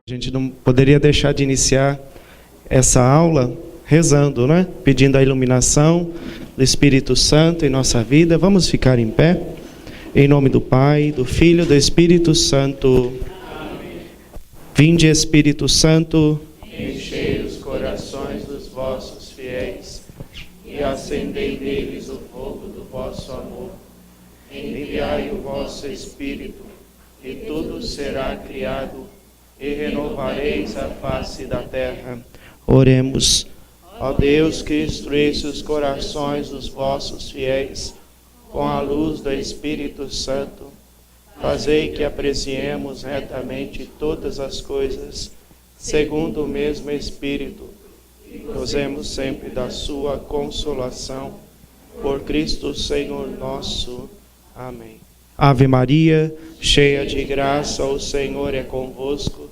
A gente não poderia deixar de iniciar essa aula rezando, né? Pedindo a iluminação do Espírito Santo em nossa vida. Vamos ficar em pé? Em nome do Pai, do Filho e do Espírito Santo. Amém. Vinde, Espírito Santo, enchei os corações dos vossos fiéis e acendei neles o fogo do vosso amor. Enviai o vosso Espírito e tudo será criado e renovareis a face da terra. Oremos. Ó Deus, que instruísse os corações dos vossos fiéis com a luz do Espírito Santo, fazei que apreciemos retamente todas as coisas, segundo o mesmo Espírito, e gozemos sempre da sua consolação. Por Cristo Senhor nosso. Amém. Ave Maria, cheia de graça, o Senhor é convosco.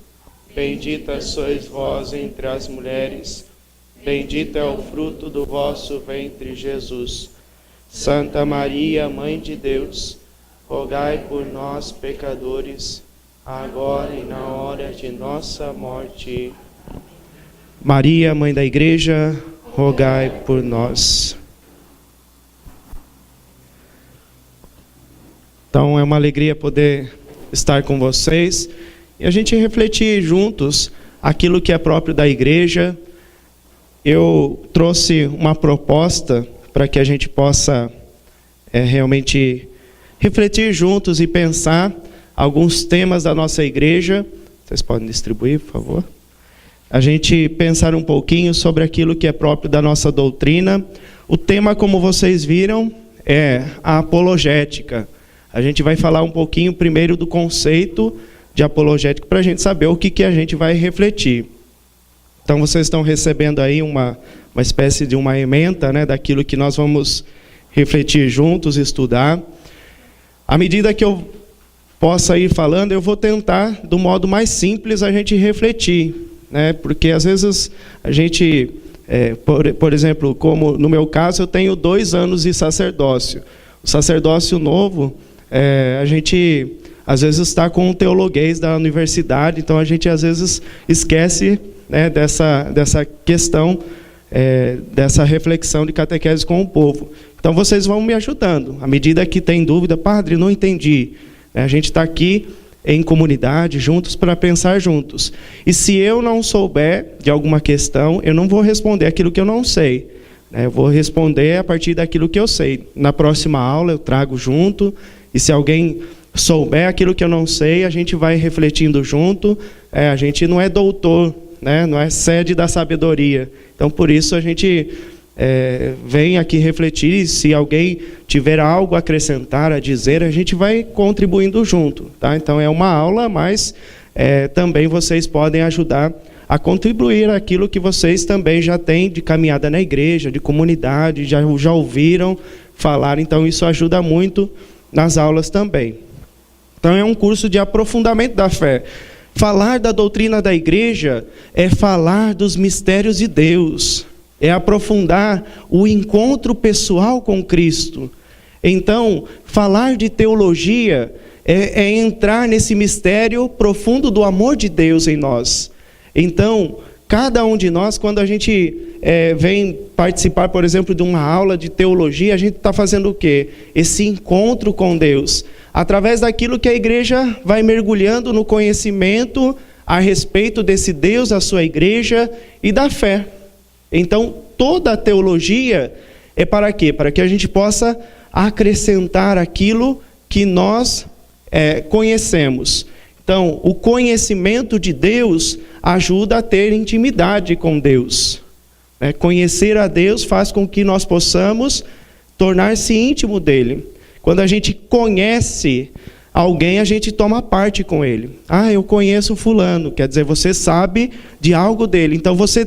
Bendita sois vós entre as mulheres, bendito é o fruto do vosso ventre, Jesus. Santa Maria, Mãe de Deus, rogai por nós, pecadores, agora e na hora de nossa morte. Maria, Mãe da Igreja, rogai por nós. Então é uma alegria poder estar com vocês e a gente refletir juntos aquilo que é próprio da igreja. Eu trouxe uma proposta para que a gente possa realmente refletir juntos e pensar alguns temas da nossa igreja. Vocês podem distribuir, por favor? A gente pensar um pouquinho sobre aquilo que é próprio da nossa doutrina. O tema, como vocês viram, é a apologética. A gente vai falar um pouquinho primeiro do conceito de apologética para a gente saber o que a gente vai refletir. Então vocês estão recebendo aí uma espécie de uma ementa, né, daquilo que nós vamos refletir juntos, estudar. À medida que eu possa ir falando, eu vou tentar, do modo mais simples, a gente refletir, né, porque às vezes a gente, por exemplo, como no meu caso, eu tenho 2 anos de sacerdócio. O sacerdócio novo, a gente às vezes está com o teologuês da universidade, então a gente às vezes esquece, né, dessa questão, dessa reflexão de catequese com o povo. Então vocês vão me ajudando, à medida que tem dúvida, padre, não entendi. A gente está aqui em comunidade, juntos, para pensar juntos. E se eu não souber de alguma questão, eu não vou responder aquilo que eu não sei. Eu vou responder a partir daquilo que eu sei. Na próxima aula eu trago junto, e se alguém souber aquilo que eu não sei, a gente vai refletindo junto. A gente não é doutor, né? Não é sede da sabedoria. Então, por isso, a gente vem aqui refletir, e se alguém tiver algo a acrescentar, a dizer, a gente vai contribuindo junto. Tá? Então, é uma aula, mas também vocês podem ajudar a contribuir aquilo que vocês também já têm de caminhada na igreja, de comunidade, já ouviram falar. Então, isso ajuda muito nas aulas também. Então, é um curso de aprofundamento da fé. Falar da doutrina da igreja é falar dos mistérios de Deus, é aprofundar o encontro pessoal com Cristo. Então, falar de teologia é entrar nesse mistério profundo do amor de Deus em nós. Então, cada um de nós, quando a gente vem participar, por exemplo, de uma aula de teologia, a gente está fazendo o quê? Esse encontro com Deus, através daquilo que a igreja vai mergulhando no conhecimento a respeito desse Deus, a sua igreja e da fé. Então, toda a teologia é para quê? Para que a gente possa acrescentar aquilo que nós conhecemos. Então, o conhecimento de Deus ajuda a ter intimidade com Deus. Conhecer a Deus faz com que nós possamos tornar-se íntimo dele. Quando a gente conhece alguém, a gente toma parte com ele. Ah, eu conheço fulano, quer dizer, você sabe de algo dele. Então, você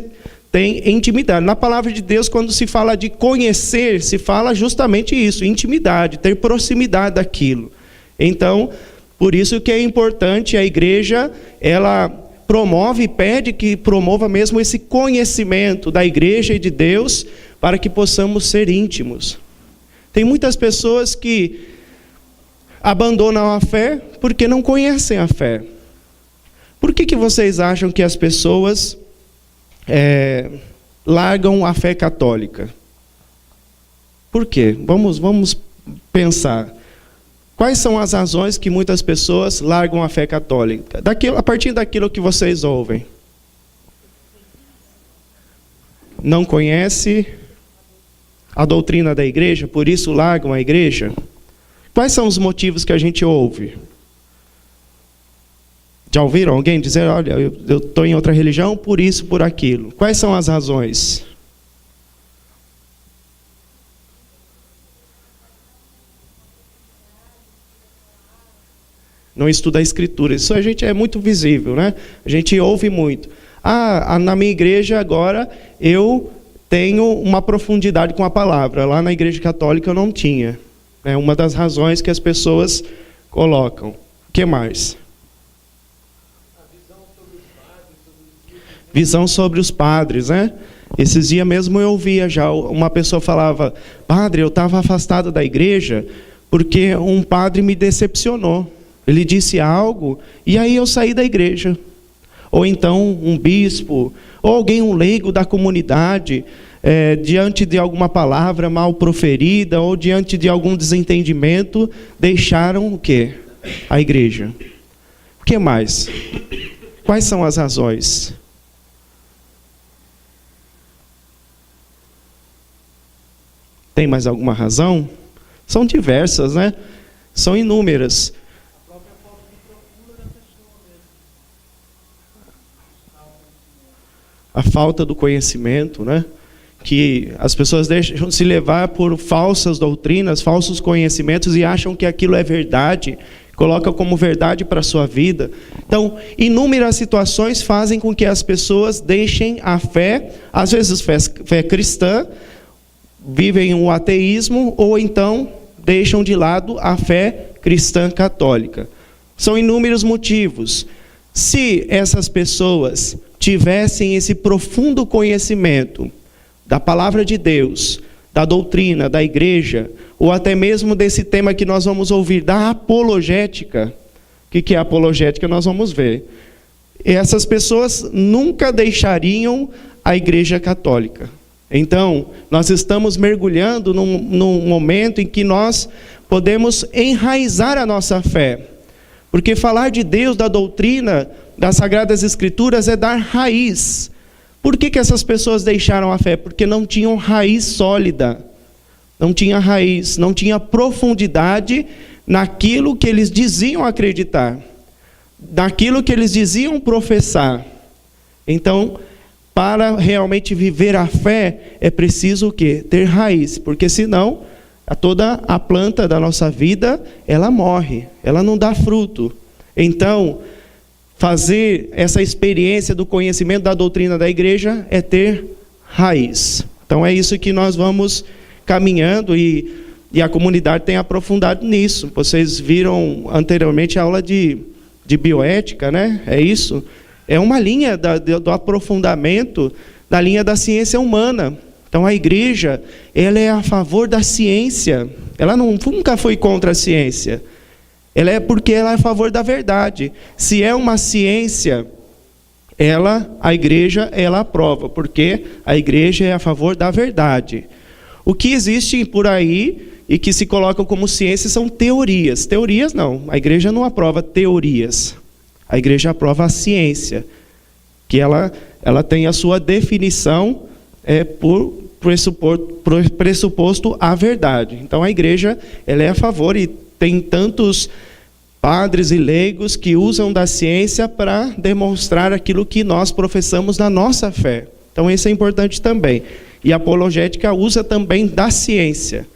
tem intimidade. Na palavra de Deus, quando se fala de conhecer, se fala justamente isso, intimidade, ter proximidade daquilo. Então, por isso que é importante a igreja, ela promove e pede que promova mesmo esse conhecimento da igreja e de Deus, para que possamos ser íntimos. Tem muitas pessoas que abandonam a fé porque não conhecem a fé. Por que vocês acham que as pessoas largam a fé católica? Por quê? Vamos pensar. Quais são as razões que muitas pessoas largam a fé católica? A partir daquilo que vocês ouvem. Não conhece a doutrina da igreja, por isso largam a igreja? Quais são os motivos que a gente ouve? Já ouviram alguém dizer, olha, eu estou em outra religião, por isso, por aquilo? Quais são as razões? Não estuda a Escritura. Isso a gente é muito visível, né? A gente ouve muito. Na minha igreja agora eu tenho uma profundidade com a palavra. Lá na igreja católica eu não tinha. É uma das razões que as pessoas colocam. O que mais? Visão sobre os padres, né? Esses dias mesmo eu ouvia já, uma pessoa falava, padre, eu estava afastado da igreja porque um padre me decepcionou. Ele disse algo e aí eu saí da igreja. Ou então um bispo, ou alguém, um leigo da comunidade, diante de alguma palavra mal proferida, ou diante de algum desentendimento, deixaram o quê? A igreja. O que mais? Quais são as razões? Tem mais alguma razão? São diversas, né? São inúmeras. A falta do conhecimento, né? Que as pessoas deixam se levar por falsas doutrinas, falsos conhecimentos e acham que aquilo é verdade, colocam como verdade para a sua vida. Então, inúmeras situações fazem com que as pessoas deixem a fé, às vezes fé cristã, vivem o ateísmo ou então deixam de lado a fé cristã católica. São inúmeros motivos. Se essas pessoas tivessem esse profundo conhecimento da palavra de Deus, da doutrina, da igreja, ou até mesmo desse tema que nós vamos ouvir, da apologética. O que é apologética? Nós vamos ver. Essas pessoas nunca deixariam a igreja católica. Então, nós estamos mergulhando num momento em que nós podemos enraizar a nossa fé. Porque falar de Deus, da doutrina, das Sagradas Escrituras é dar raiz. Por que essas pessoas deixaram a fé? Porque não tinham raiz sólida. Não tinha raiz, não tinha profundidade naquilo que eles diziam acreditar. Naquilo que eles diziam professar. Então, para realmente viver a fé, é preciso o quê? Ter raiz. Porque senão, toda a planta da nossa vida, ela morre. Ela não dá fruto. Então, fazer essa experiência do conhecimento da doutrina da igreja é ter raiz. Então é isso que nós vamos caminhando e a comunidade tem aprofundado nisso. Vocês viram anteriormente a aula de bioética, né? É isso. É uma linha do aprofundamento da linha da ciência humana. Então a igreja, ela é a favor da ciência. Ela nunca foi contra a ciência. Ela é porque ela é a favor da verdade. Se é uma ciência, a igreja, ela aprova, porque a igreja é a favor da verdade. O que existe por aí e que se colocam como ciência são teorias. Teorias não, a igreja não aprova teorias. A igreja aprova a ciência, que ela tem a sua definição por pressuposto à verdade. Então a igreja, ela é a favor e tem tantos padres e leigos que usam da ciência para demonstrar aquilo que nós professamos na nossa fé. Então isso é importante também. E a apologética usa também da ciência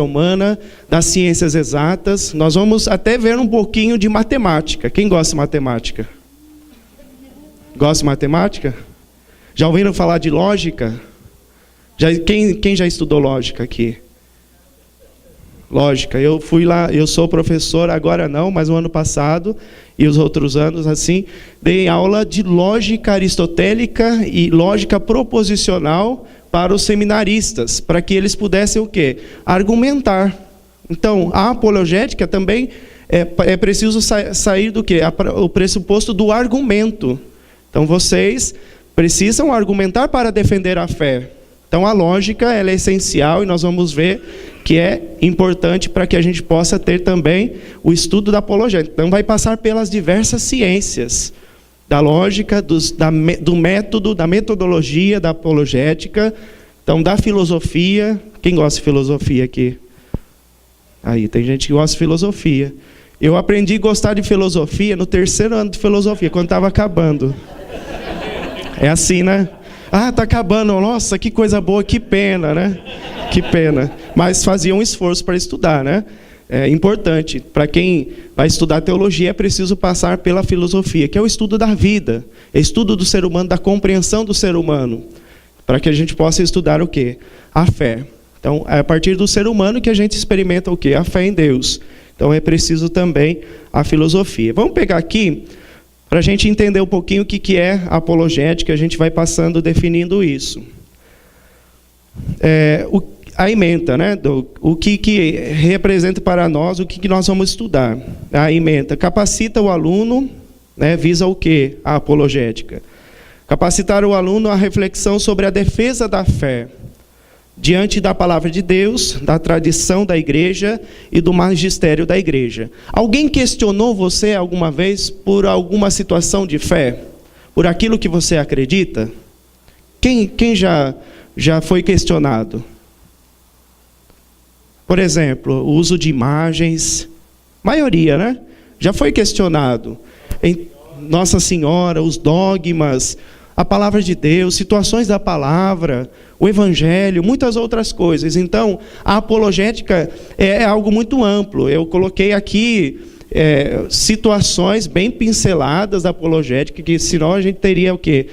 humana, das ciências exatas. Nós vamos até ver um pouquinho de matemática. Quem gosta de matemática? Gosta de matemática? Já ouviram falar de lógica? Quem já estudou lógica aqui? Lógica, eu fui lá, eu sou professor, agora não, mas no ano passado e os outros anos, assim, dei aula de lógica aristotélica e lógica proposicional para os seminaristas, para que eles pudessem o quê? Argumentar. Então, a apologética também é preciso sair do quê? O pressuposto do argumento. Então, vocês precisam argumentar para defender a fé. Então, a lógica ela é essencial e nós vamos ver que é importante para que a gente possa ter também o estudo da apologética. Então, vai passar pelas diversas ciências, da lógica, do método, da metodologia da apologética, então, da filosofia. Quem gosta de filosofia aqui? Aí, tem gente que gosta de filosofia. Eu aprendi a gostar de filosofia no 3º ano de filosofia, quando estava acabando. É assim, né? Ah, está acabando, nossa, que coisa boa, que pena, né? Que pena. Mas fazia um esforço para estudar, né? É importante. Para quem vai estudar teologia, é preciso passar pela filosofia, que é o estudo da vida, é o estudo do ser humano, da compreensão do ser humano, para que a gente possa estudar o quê? A fé. Então, é a partir do ser humano que a gente experimenta o quê? A fé em Deus. Então, é preciso também a filosofia. Vamos pegar aqui, para a gente entender um pouquinho o que é a apologética, a gente vai passando definindo isso. A ementa, né? O que representa para nós, o que nós vamos estudar. A ementa capacita o aluno, né? Visa o quê? A apologética. Capacitar o aluno à reflexão sobre a defesa da fé, diante da palavra de Deus, da tradição da igreja e do magistério da igreja. Alguém questionou você alguma vez por alguma situação de fé? Por aquilo que você acredita? Quem já foi questionado? Por exemplo, o uso de imagens. Maioria, né? Já foi questionado. Em Nossa Senhora, os dogmas, a palavra de Deus, situações da palavra, o evangelho, muitas outras coisas. Então, a apologética é algo muito amplo. Eu coloquei aqui situações bem pinceladas da apologética, que senão a gente teria o quê?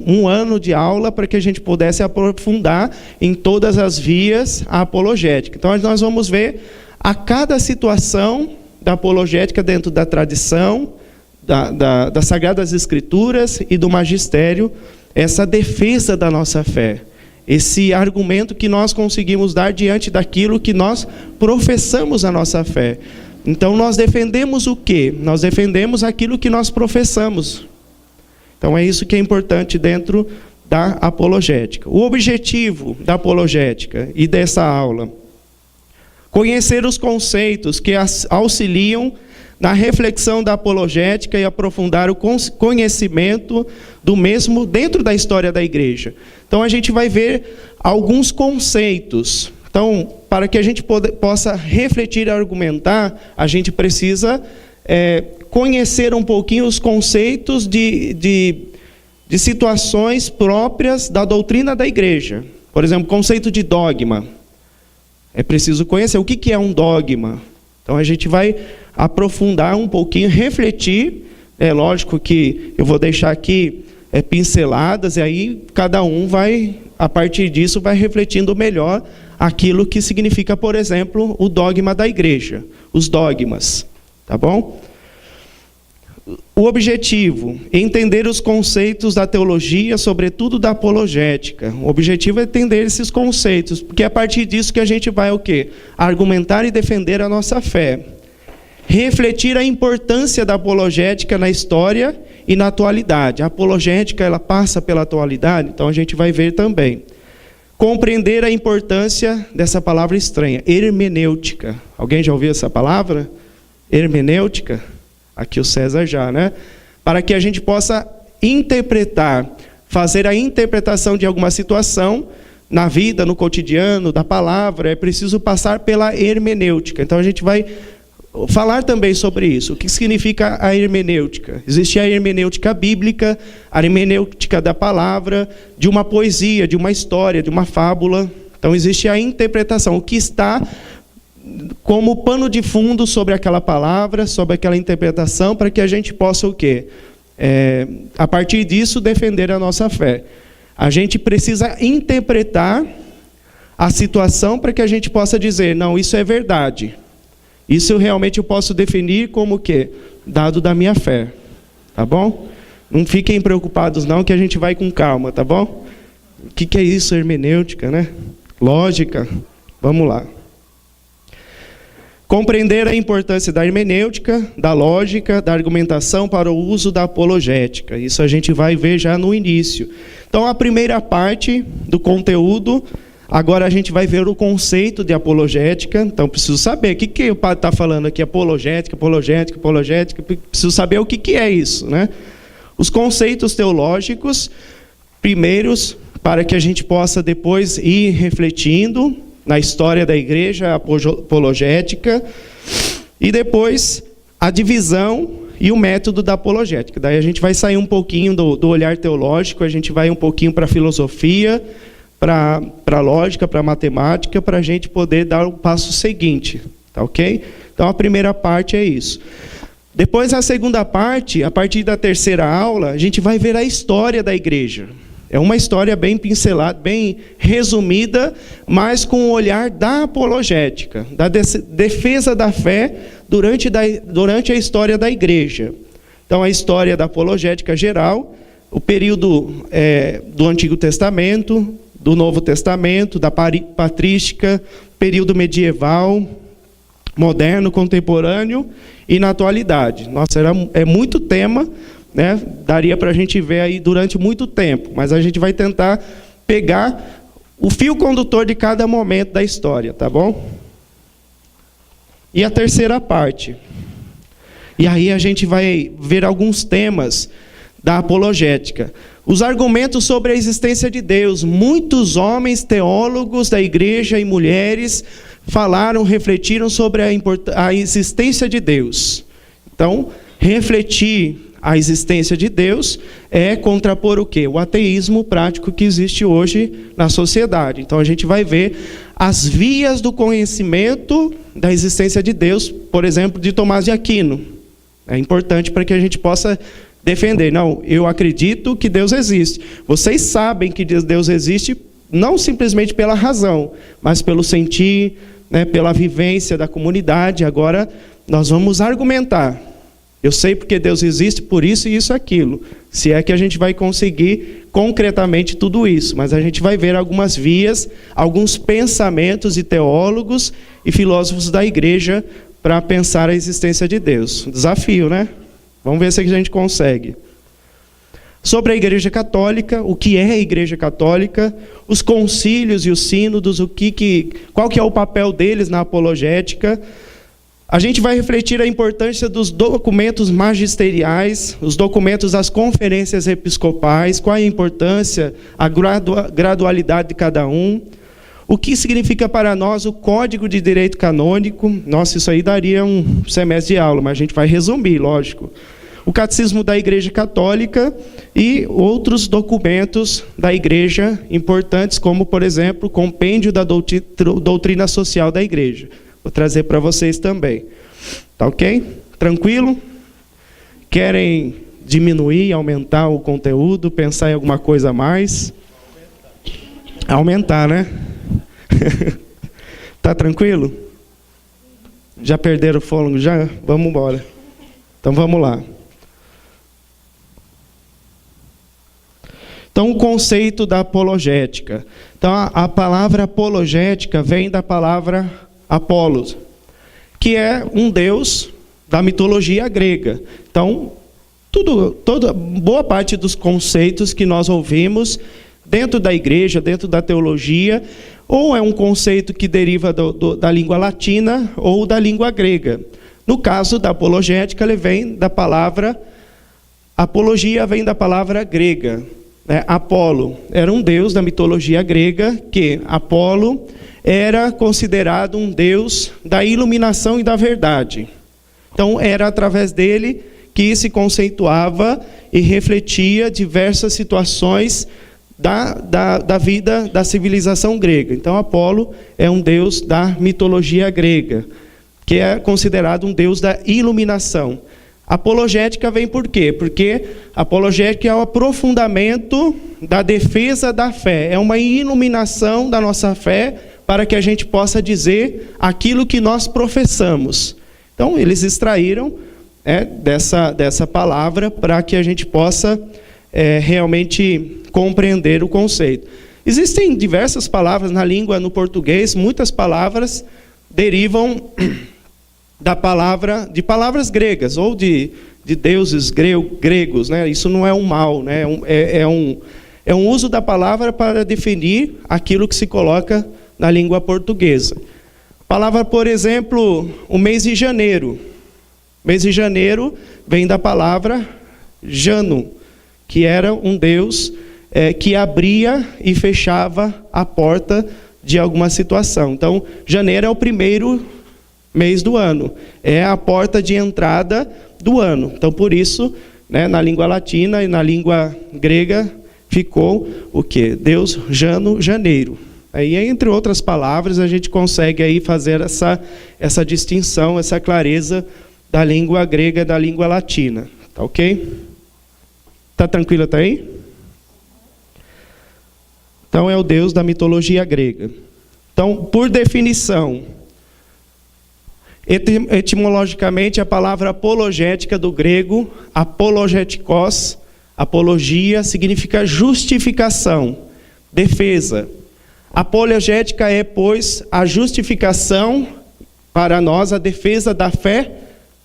Um ano de aula para que a gente pudesse aprofundar em todas as vias a apologética. Então, nós vamos ver a cada situação da apologética dentro da tradição, das Sagradas Escrituras e do magistério, essa defesa da nossa fé, esse argumento que nós conseguimos dar diante daquilo que nós professamos a nossa fé. Então, nós defendemos o quê? Nós defendemos aquilo que nós professamos. Então, é isso que é importante dentro da apologética. O objetivo da apologética e dessa aula: conhecer os conceitos que auxiliam na reflexão da apologética e aprofundar o conhecimento do mesmo dentro da história da igreja. Então, a gente vai ver alguns conceitos. Então, para que a gente possa refletir e argumentar, a gente precisa conhecer um pouquinho os conceitos de situações próprias da doutrina da igreja. Por exemplo, conceito de dogma. É preciso conhecer o que é um dogma. Então, a gente vai aprofundar um pouquinho, refletir. É lógico que eu vou deixar aqui pinceladas, e aí cada um vai, a partir disso, vai refletindo melhor aquilo que significa, por exemplo, o dogma da igreja, os dogmas, tá bom? O objetivo: entender os conceitos da teologia, sobretudo da apologética. O objetivo é entender esses conceitos, porque é a partir disso que a gente vai o quê? Argumentar e defender a nossa fé. Refletir a importância da apologética na história e na atualidade. A apologética, ela passa pela atualidade, então a gente vai ver também. Compreender a importância dessa palavra estranha, hermenêutica. Alguém já ouviu essa palavra? Hermenêutica? Aqui o César já, né? Para que a gente possa interpretar, fazer a interpretação de alguma situação na vida, no cotidiano, da palavra, é preciso passar pela hermenêutica. Então a gente vai falar também sobre isso. O que significa a hermenêutica? Existe a hermenêutica bíblica, a hermenêutica da palavra, de uma poesia, de uma história, de uma fábula. Então existe a interpretação, o que está como pano de fundo sobre aquela palavra, sobre aquela interpretação, para que a gente possa o quê? A partir disso, defender a nossa fé. A gente precisa interpretar a situação para que a gente possa dizer, não, isso é verdade. Isso realmente eu posso definir como o quê? Dado da minha fé. Tá bom? Não fiquem preocupados não, que a gente vai com calma, tá bom? O que é isso, hermenêutica, né? Lógica. Vamos lá. Compreender a importância da hermenêutica, da lógica, da argumentação para o uso da apologética. Isso a gente vai ver já no início. Então, a primeira parte do conteúdo, agora a gente vai ver o conceito de apologética. Então, preciso saber o que o padre está falando aqui, apologética. Preciso saber o que é isso, né? Os conceitos teológicos, primeiros, para que a gente possa depois ir refletindo na história da igreja apologética, e depois a divisão e o método da apologética. Daí a gente vai sair um pouquinho do olhar teológico, a gente vai um pouquinho para a filosofia, para a lógica, para a matemática, para a gente poder dar o passo seguinte, tá ok? Então a primeira parte é isso. Depois a segunda parte, a partir da terceira aula, a gente vai ver a história da igreja. É uma história bem pincelada, bem resumida, mas com o olhar da apologética, da defesa da fé durante a história da igreja. Então, a história da apologética geral, o período do Antigo Testamento, do Novo Testamento, da patrística, período medieval, moderno, contemporâneo e na atualidade. Nossa, é muito tema, né? Daria para a gente ver aí durante muito tempo, mas a gente vai tentar pegar o fio condutor de cada momento da história, tá bom? E a terceira parte. E aí a gente vai ver alguns temas da apologética. Os argumentos sobre a existência de Deus. Muitos homens teólogos da igreja e mulheres falaram, refletiram sobre a existência de Deus. Então, refletir a existência de Deus é contrapor o quê? O ateísmo prático que existe hoje na sociedade. Então a gente vai ver as vias do conhecimento da existência de Deus, por exemplo, de Tomás de Aquino. É importante para que a gente possa defender. Não, eu acredito que Deus existe. Vocês sabem que Deus existe não simplesmente pela razão, mas pelo sentir, né, pela vivência da comunidade. Agora nós vamos argumentar. Eu sei porque Deus existe, por isso e isso e aquilo. Se é que a gente vai conseguir concretamente tudo isso. Mas a gente vai ver algumas vias, alguns pensamentos de teólogos e filósofos da igreja para pensar a existência de Deus. Desafio, né? Vamos ver se a gente consegue. Sobre a igreja católica, o que é a igreja católica, os concílios e os sínodos, qual que é o papel deles na apologética. A gente vai refletir a importância dos documentos magisteriais, os documentos das conferências episcopais, qual é a importância, a gradualidade de cada um, o que significa para nós o Código de Direito Canônico. Nossa, isso aí daria um semestre de aula, mas a gente vai resumir, lógico. O Catecismo da Igreja Católica e outros documentos da Igreja importantes, como, por exemplo, o Compêndio da Doutrina Social da Igreja. Vou trazer para vocês também. Tá ok? Tranquilo? Querem diminuir, aumentar o conteúdo, pensar em alguma coisa a mais? Aumentar, né? Tá tranquilo? Já perderam o fôlego? Já? Vamos embora. Então vamos lá. Então, o conceito da apologética. Então, a palavra apologética vem da palavra Apolos, que é um deus da mitologia grega. Então, boa parte dos conceitos que nós ouvimos dentro da igreja, dentro da teologia, ou é um conceito que deriva da língua latina ou da língua grega. No caso da apologética, ele vem da palavra, apologia vem da palavra grega. Apolo era um deus da mitologia grega, que Apolo era considerado um deus da iluminação e da verdade. Então, era através dele que se conceituava e refletia diversas situações da vida da civilização grega. Então, Apolo é um deus da mitologia grega, que é considerado um deus da iluminação. Apologética vem por quê? Porque apologética é o aprofundamento da defesa da fé. É uma iluminação da nossa fé para que a gente possa dizer aquilo que nós professamos. Então, eles extraíram dessa palavra para que a gente possa realmente compreender o conceito. Existem diversas palavras na língua, no português, muitas palavras derivam de palavras gregas, ou de deuses gregos, né? Isso não é um mal, né? É um uso da palavra para definir aquilo que se coloca na língua portuguesa. Palavra, por exemplo, o mês de janeiro. O mês de janeiro vem da palavra Jano, que era um deus que abria e fechava a porta de alguma situação. Então, janeiro é o primeiro mês do ano, é a porta de entrada do ano. Então, por isso, né, na língua latina e na língua grega, ficou o quê? Deus Jano, janeiro. Aí, entre outras palavras, a gente consegue aí fazer essa distinção, essa clareza da língua grega e da língua latina. Tá ok? Tá tranquilo até aí? Então, é o Deus da mitologia grega. Então, por definição, etimologicamente, a palavra apologética do grego, apologetikos, apologia, significa justificação, defesa. Apologética é, pois, a justificação para nós, a defesa da fé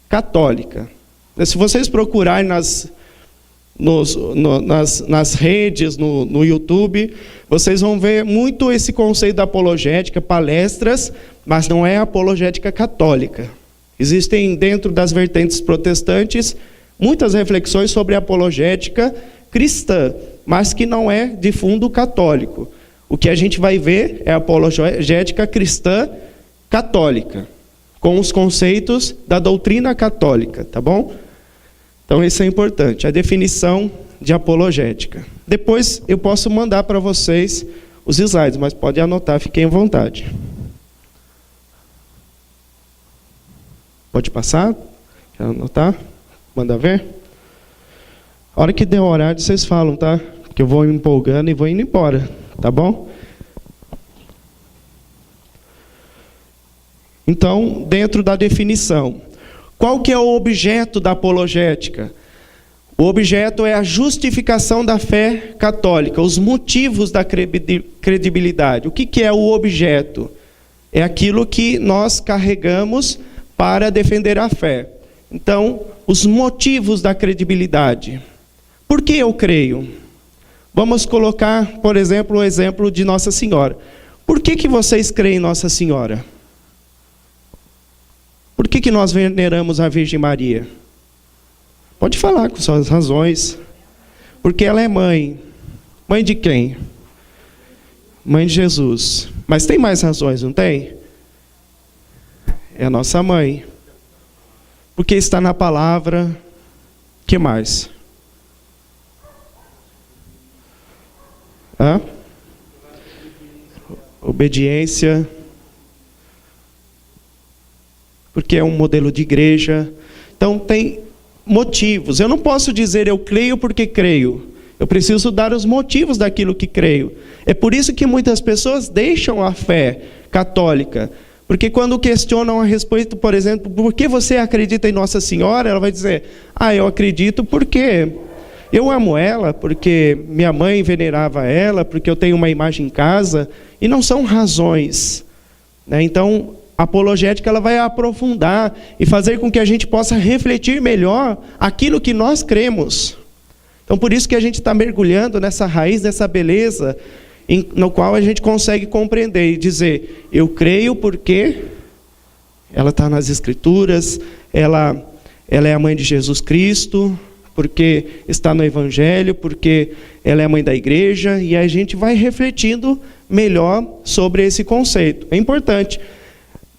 católica. Se vocês procurarem nas redes, no YouTube, vocês vão ver muito esse conceito da apologética, palestras, mas não é a apologética católica. Existem dentro das vertentes protestantes muitas reflexões sobre a apologética cristã, mas que não é de fundo católico. O que a gente vai ver é a apologética cristã católica, com os conceitos da doutrina católica, tá bom? Então, isso é importante, a definição de apologética. Depois eu posso mandar para vocês os slides, mas pode anotar, fiquem à vontade. Pode passar? Quer anotar? Manda ver? A hora que der o horário, vocês falam, tá? Que eu vou me empolgando e vou indo embora, tá bom? Então, dentro da definição, qual que é o objeto da apologética? O objeto é a justificação da fé católica, os motivos da credibilidade. O que é o objeto? É aquilo que nós carregamos para defender a fé. Então, os motivos da credibilidade. Por que eu creio? Vamos colocar, por exemplo, o exemplo de Nossa Senhora. Por que vocês creem em Nossa Senhora? Por que nós veneramos a Virgem Maria? Pode falar com suas razões. Porque ela é mãe. Mãe de quem? Mãe de Jesus. Mas tem mais razões, não tem? É a nossa mãe. Porque está na palavra. Que mais? Obediência. Porque é um modelo de igreja. Então, tem motivos. Eu não posso dizer eu creio porque creio. Eu preciso dar os motivos daquilo que creio. É por isso que muitas pessoas deixam a fé católica. Porque quando questionam a respeito, por exemplo, por que você acredita em Nossa Senhora, ela vai dizer, eu acredito porque eu amo ela, porque minha mãe venerava ela, porque eu tenho uma imagem em casa, e não são razões, né? Então, a apologética ela vai aprofundar e fazer com que a gente possa refletir melhor aquilo que nós cremos. Então, por isso que a gente está mergulhando nessa raiz, nessa beleza, no qual a gente consegue compreender e dizer, eu creio porque ela está nas Escrituras, ela é a mãe de Jesus Cristo, porque está no Evangelho, porque ela é a mãe da igreja, e a gente vai refletindo melhor sobre esse conceito. É importante.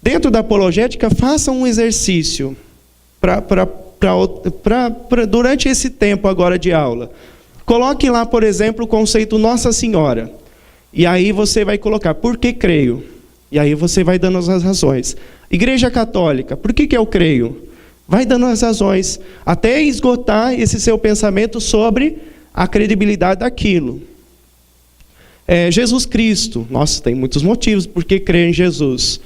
Dentro da apologética, faça um exercício durante esse tempo agora de aula. Coloque lá, por exemplo, o conceito Nossa Senhora. E aí você vai colocar, por que creio? E aí você vai dando as razões. Igreja Católica, por que eu creio? Vai dando as razões, até esgotar esse seu pensamento sobre a credibilidade daquilo. Jesus Cristo, nossa, tem muitos motivos por que crer em Jesus.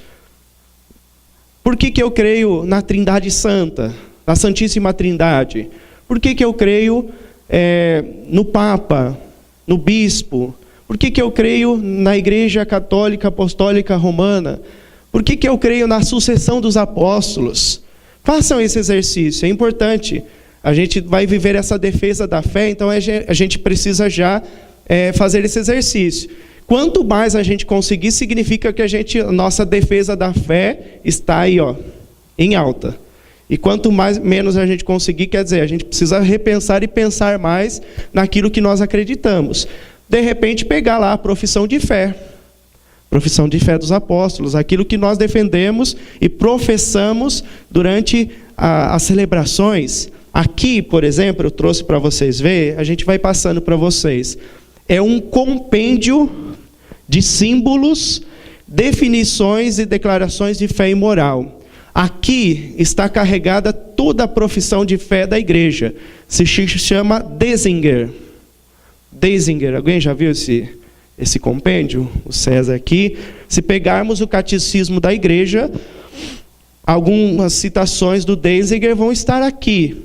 Por que eu creio na Trindade Santa, na Santíssima Trindade? Por que eu creio no Papa, no Bispo? Por que eu creio na Igreja Católica Apostólica Romana? Por que eu creio na sucessão dos apóstolos? Façam esse exercício, é importante. A gente vai viver essa defesa da fé, então a gente precisa já fazer esse exercício. Quanto mais a gente conseguir, significa que a nossa defesa da fé está aí, em alta. E quanto menos a gente conseguir, quer dizer, a gente precisa repensar e pensar mais naquilo que nós acreditamos. De repente, pegar lá a profissão de fé dos apóstolos, aquilo que nós defendemos e professamos durante as celebrações. Aqui, por exemplo, eu trouxe para vocês verem, a gente vai passando para vocês. É um compêndio de símbolos, definições e declarações de fé e moral. Aqui está carregada toda a profissão de fé da igreja. Se chama Denzinger. Denzinger, alguém já viu esse compêndio? O César aqui. Se pegarmos o catecismo da igreja, algumas citações do Denzinger vão estar aqui.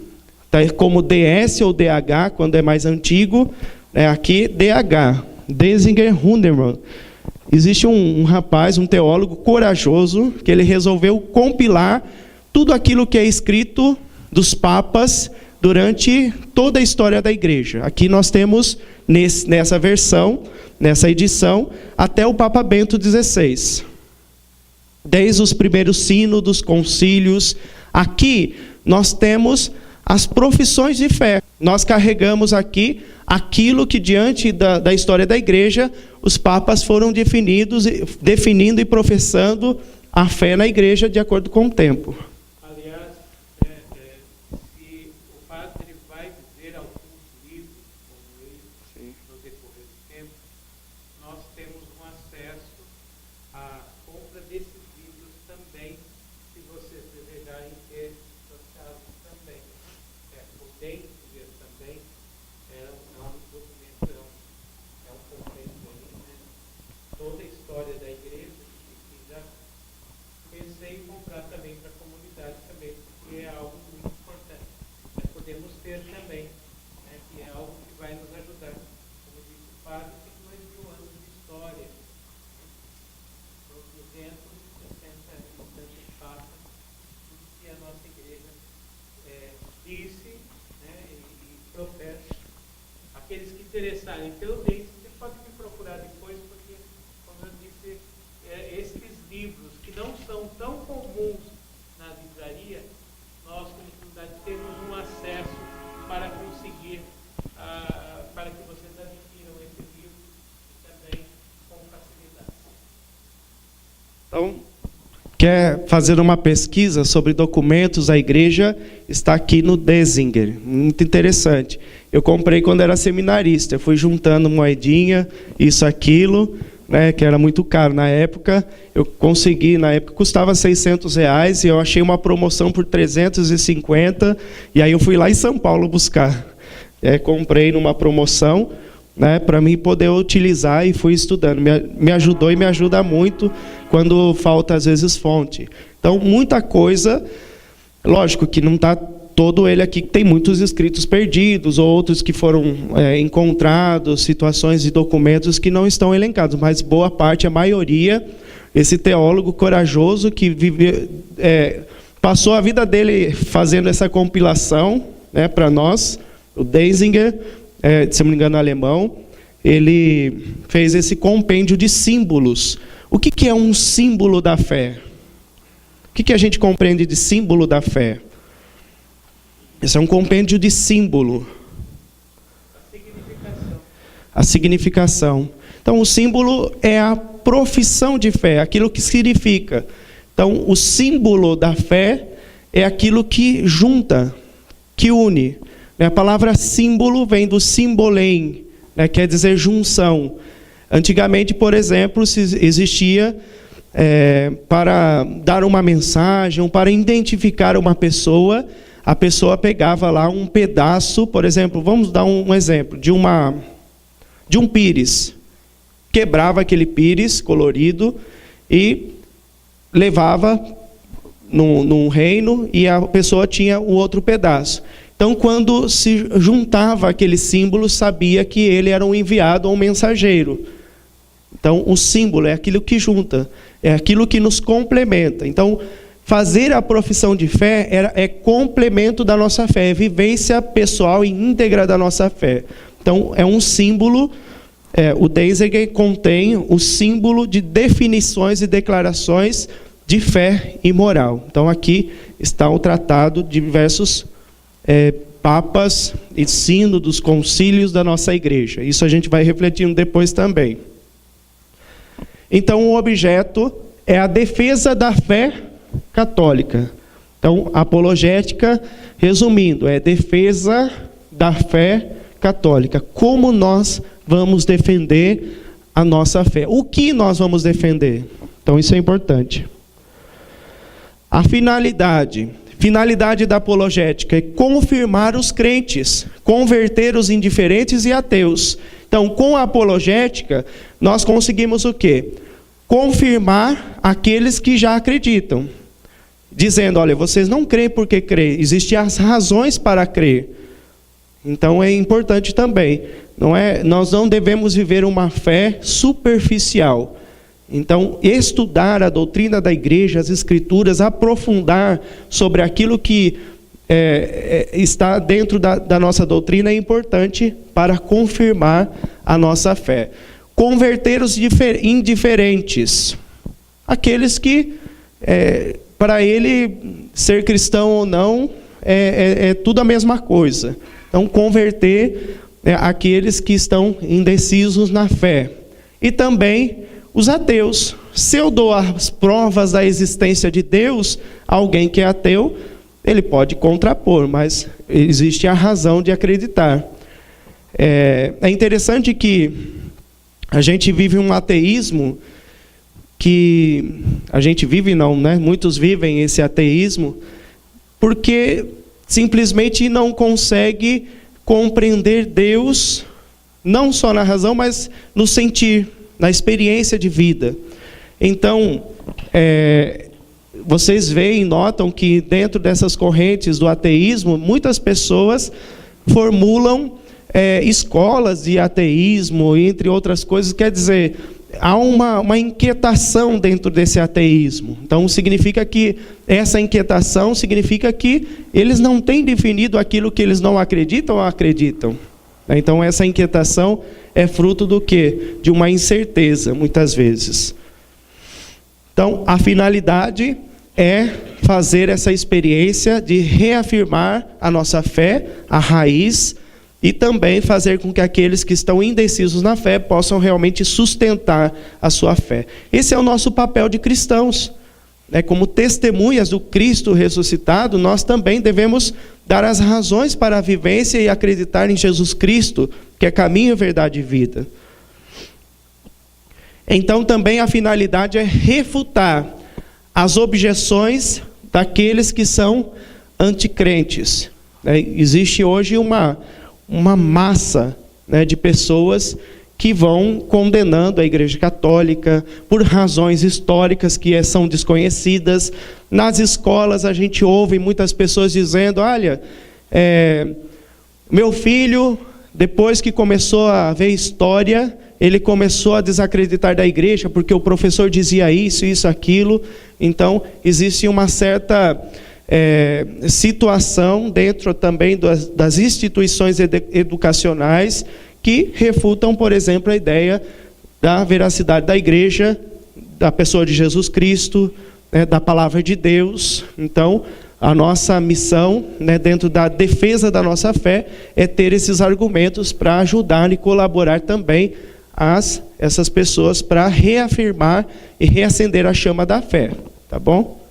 Tá, como DS ou DH, quando é mais antigo, aqui DH. Denzinger Hundermann. Existe um rapaz, um teólogo corajoso, que ele resolveu compilar tudo aquilo que é escrito dos papas durante toda a história da igreja. Aqui nós temos, nessa versão, nessa edição, até o Papa Bento XVI. Desde os primeiros sínodos, concílios. Aqui nós temos as profissões de fé. Nós carregamos aqui aquilo que, diante da história da igreja, os papas foram definindo e professando a fé na igreja de acordo com o tempo. Aliás, se o padre vai dizer alguns livros, como esse, no decorrer do tempo, nós temos um acesso à compra desses livros também, se vocês desejarem ter suas casas também. O Denzinger também é um documento, é um compêndio aí, né? Toda a história da igreja, e já pensei em comprar também para a comunidade também, porque é algo muito importante. Podemos ter também, né, que é algo que vai nos ajudar. Como disse o padre, tem 2.000 anos de história, os 260 e tantos papas, tudo que a nossa igreja disse, né, e professa. Aqueles que interessarem pelo texto, você pode me procurar depois, porque, como eu disse, esses livros que não são tão comuns na livraria, nós, como comunidade, temos um acesso para conseguir, para que vocês adquiram esse livro também com facilidade. Então, quer fazer uma pesquisa sobre documentos da igreja, está aqui no Denzinger. Muito interessante. Eu comprei quando era seminarista. Eu fui juntando moedinha, isso, aquilo, né, que era muito caro na época. Eu consegui, na época custava R$600, e eu achei uma promoção por 350, e aí eu fui lá em São Paulo buscar. Comprei numa promoção, né, para mim poder utilizar, e fui estudando. Me ajudou e me ajuda muito quando falta, às vezes, fonte. Então, muita coisa, lógico que não está todo ele aqui, que tem muitos escritos perdidos, outros que foram encontrados, situações e documentos que não estão elencados, mas boa parte, a maioria, esse teólogo corajoso que passou a vida dele fazendo essa compilação, né, para nós, o Denzinger, se não me engano, alemão, ele fez esse compêndio de símbolos. O que é um símbolo da fé? O que a gente compreende de símbolo da fé? Esse é um compêndio de símbolo. A significação. Então, o símbolo é a profissão de fé, aquilo que significa. Então, o símbolo da fé é aquilo que junta, que une. A palavra símbolo vem do simbolém, né, quer dizer junção. Antigamente, por exemplo, existia para dar uma mensagem, para identificar uma pessoa, a pessoa pegava lá um pedaço, por exemplo, vamos dar um exemplo, de um pires. Quebrava aquele pires colorido e levava num reino, e a pessoa tinha o outro pedaço. Então, quando se juntava aquele símbolo, sabia que ele era um enviado ou um mensageiro. Então, o símbolo é aquilo que junta, é aquilo que nos complementa. Então, fazer a profissão de fé é complemento da nossa fé, é vivência pessoal e íntegra da nossa fé. Então, é um símbolo, o Denzinger contém o símbolo de definições e declarações de fé e moral. Então, aqui está o tratado de diversos papas e sínodos, concílios da nossa igreja. Isso a gente vai refletindo depois também. Então, o objeto é a defesa da fé católica. Então, apologética, resumindo, é defesa da fé católica. Como nós vamos defender a nossa fé? O que nós vamos defender? Então, isso é importante. A finalidade da apologética é confirmar os crentes, converter os indiferentes e ateus. Então, com a apologética, nós conseguimos o quê? Confirmar aqueles que já acreditam. Dizendo, olha, vocês não creem porque creem, existem as razões para crer. Então, é importante também. Nós não devemos viver uma fé superficial. Então, estudar a doutrina da igreja, as escrituras, aprofundar sobre aquilo que está dentro da nossa doutrina é importante para confirmar a nossa fé. Converter os indiferentes, aqueles que, para ele, ser cristão ou não, é tudo a mesma coisa. Então, converter aqueles que estão indecisos na fé. E também os ateus. Se eu dou as provas da existência de Deus, alguém que é ateu, ele pode contrapor, mas existe a razão de acreditar. É interessante que a gente vive um ateísmo, que a gente vive não, né? Muitos vivem esse ateísmo, porque simplesmente não consegue compreender Deus, não só na razão, mas no sentir, na experiência de vida. Então, vocês veem e notam que dentro dessas correntes do ateísmo, muitas pessoas formulam escolas de ateísmo, entre outras coisas. Quer dizer, há uma inquietação dentro desse ateísmo. Então, significa que essa inquietação significa que eles não têm definido aquilo que eles não acreditam ou acreditam. Então, essa inquietação é fruto do quê? De uma incerteza, muitas vezes. Então, a finalidade é fazer essa experiência de reafirmar a nossa fé, a raiz, e também fazer com que aqueles que estão indecisos na fé possam realmente sustentar a sua fé. Esse é o nosso papel de cristãos. Como testemunhas do Cristo ressuscitado, nós também devemos dar as razões para a vivência e acreditar em Jesus Cristo, que é caminho, verdade e vida. Então, também a finalidade é refutar as objeções daqueles que são anticrentes. Existe hoje uma massa de pessoas que vão condenando a Igreja Católica por razões históricas que são desconhecidas. Nas escolas a gente ouve muitas pessoas dizendo, olha, meu filho, depois que começou a ver história, ele começou a desacreditar da igreja, porque o professor dizia isso, aquilo. Então, existe uma certa situação dentro também das instituições educacionais que refutam, por exemplo, a ideia da veracidade da igreja, da pessoa de Jesus Cristo, da palavra de Deus. Então, a nossa missão, dentro da defesa da nossa fé, é ter esses argumentos para ajudar e colaborar também essas pessoas para reafirmar e reacender a chama da fé. Tá bom?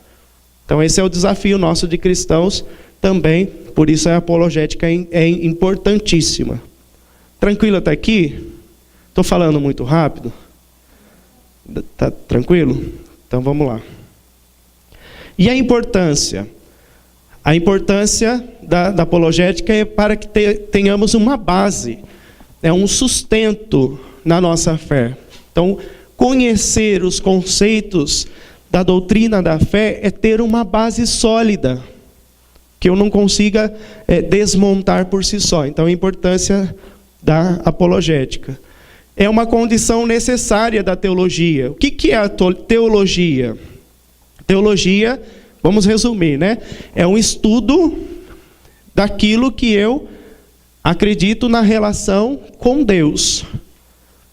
Então, esse é o desafio nosso de cristãos também, por isso a apologética é importantíssima. Tranquilo até aqui? Estou falando muito rápido? Tá tranquilo? Então vamos lá. E a importância? A importância da apologética é para que tenhamos uma base, um sustento na nossa fé. Então, conhecer os conceitos da doutrina da fé é ter uma base sólida, que eu não consiga desmontar por si só. Então, a importância da apologética. É uma condição necessária da teologia. O que é a teologia? Teologia vamos resumir, né? É um estudo daquilo que eu acredito na relação com Deus.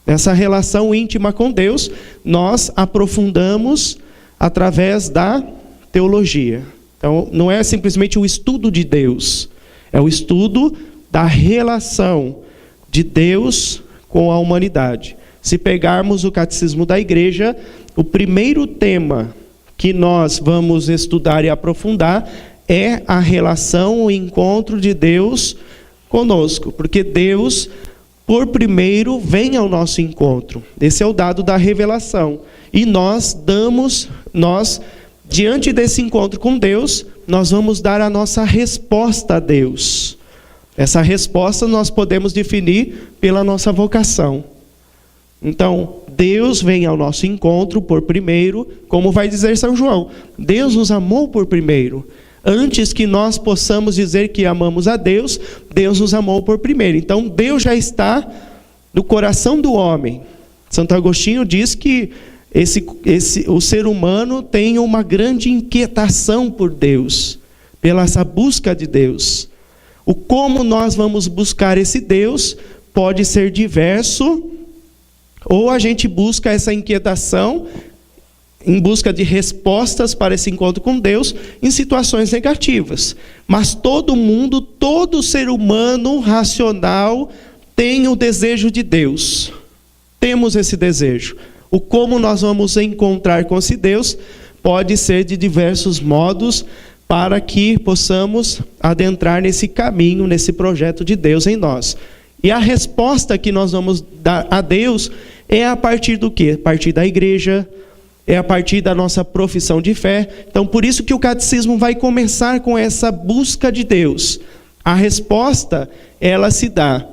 Nessa relação íntima com Deus, nós aprofundamos através da teologia. Então, não é simplesmente o estudo de Deus, é o estudo da relação de Deus com a humanidade. Se pegarmos o Catecismo da Igreja, o primeiro tema que nós vamos estudar e aprofundar é a relação, o encontro de Deus conosco, porque Deus, por primeiro, vem ao nosso encontro. Esse é o dado da revelação. E nós, diante desse encontro com Deus, nós vamos dar a nossa resposta a Deus. Essa resposta nós podemos definir pela nossa vocação. Então, Deus vem ao nosso encontro por primeiro, como vai dizer São João. Deus nos amou por primeiro. Antes que nós possamos dizer que amamos a Deus, Deus nos amou por primeiro. Então, Deus já está no coração do homem. Santo Agostinho diz que o ser humano tem uma grande inquietação por Deus, pela essa busca de Deus. O como nós vamos buscar esse Deus pode ser diverso, ou a gente busca essa inquietação em busca de respostas para esse encontro com Deus em situações negativas. Mas todo ser humano racional tem o desejo de Deus. Temos esse desejo. O como nós vamos encontrar com esse Deus pode ser de diversos modos para que possamos adentrar nesse caminho, nesse projeto de Deus em nós. E a resposta que nós vamos dar a Deus é a partir do quê? A partir da igreja, é a partir da nossa profissão de fé. Então, por isso que o catecismo vai começar com essa busca de Deus. A resposta, ela se dá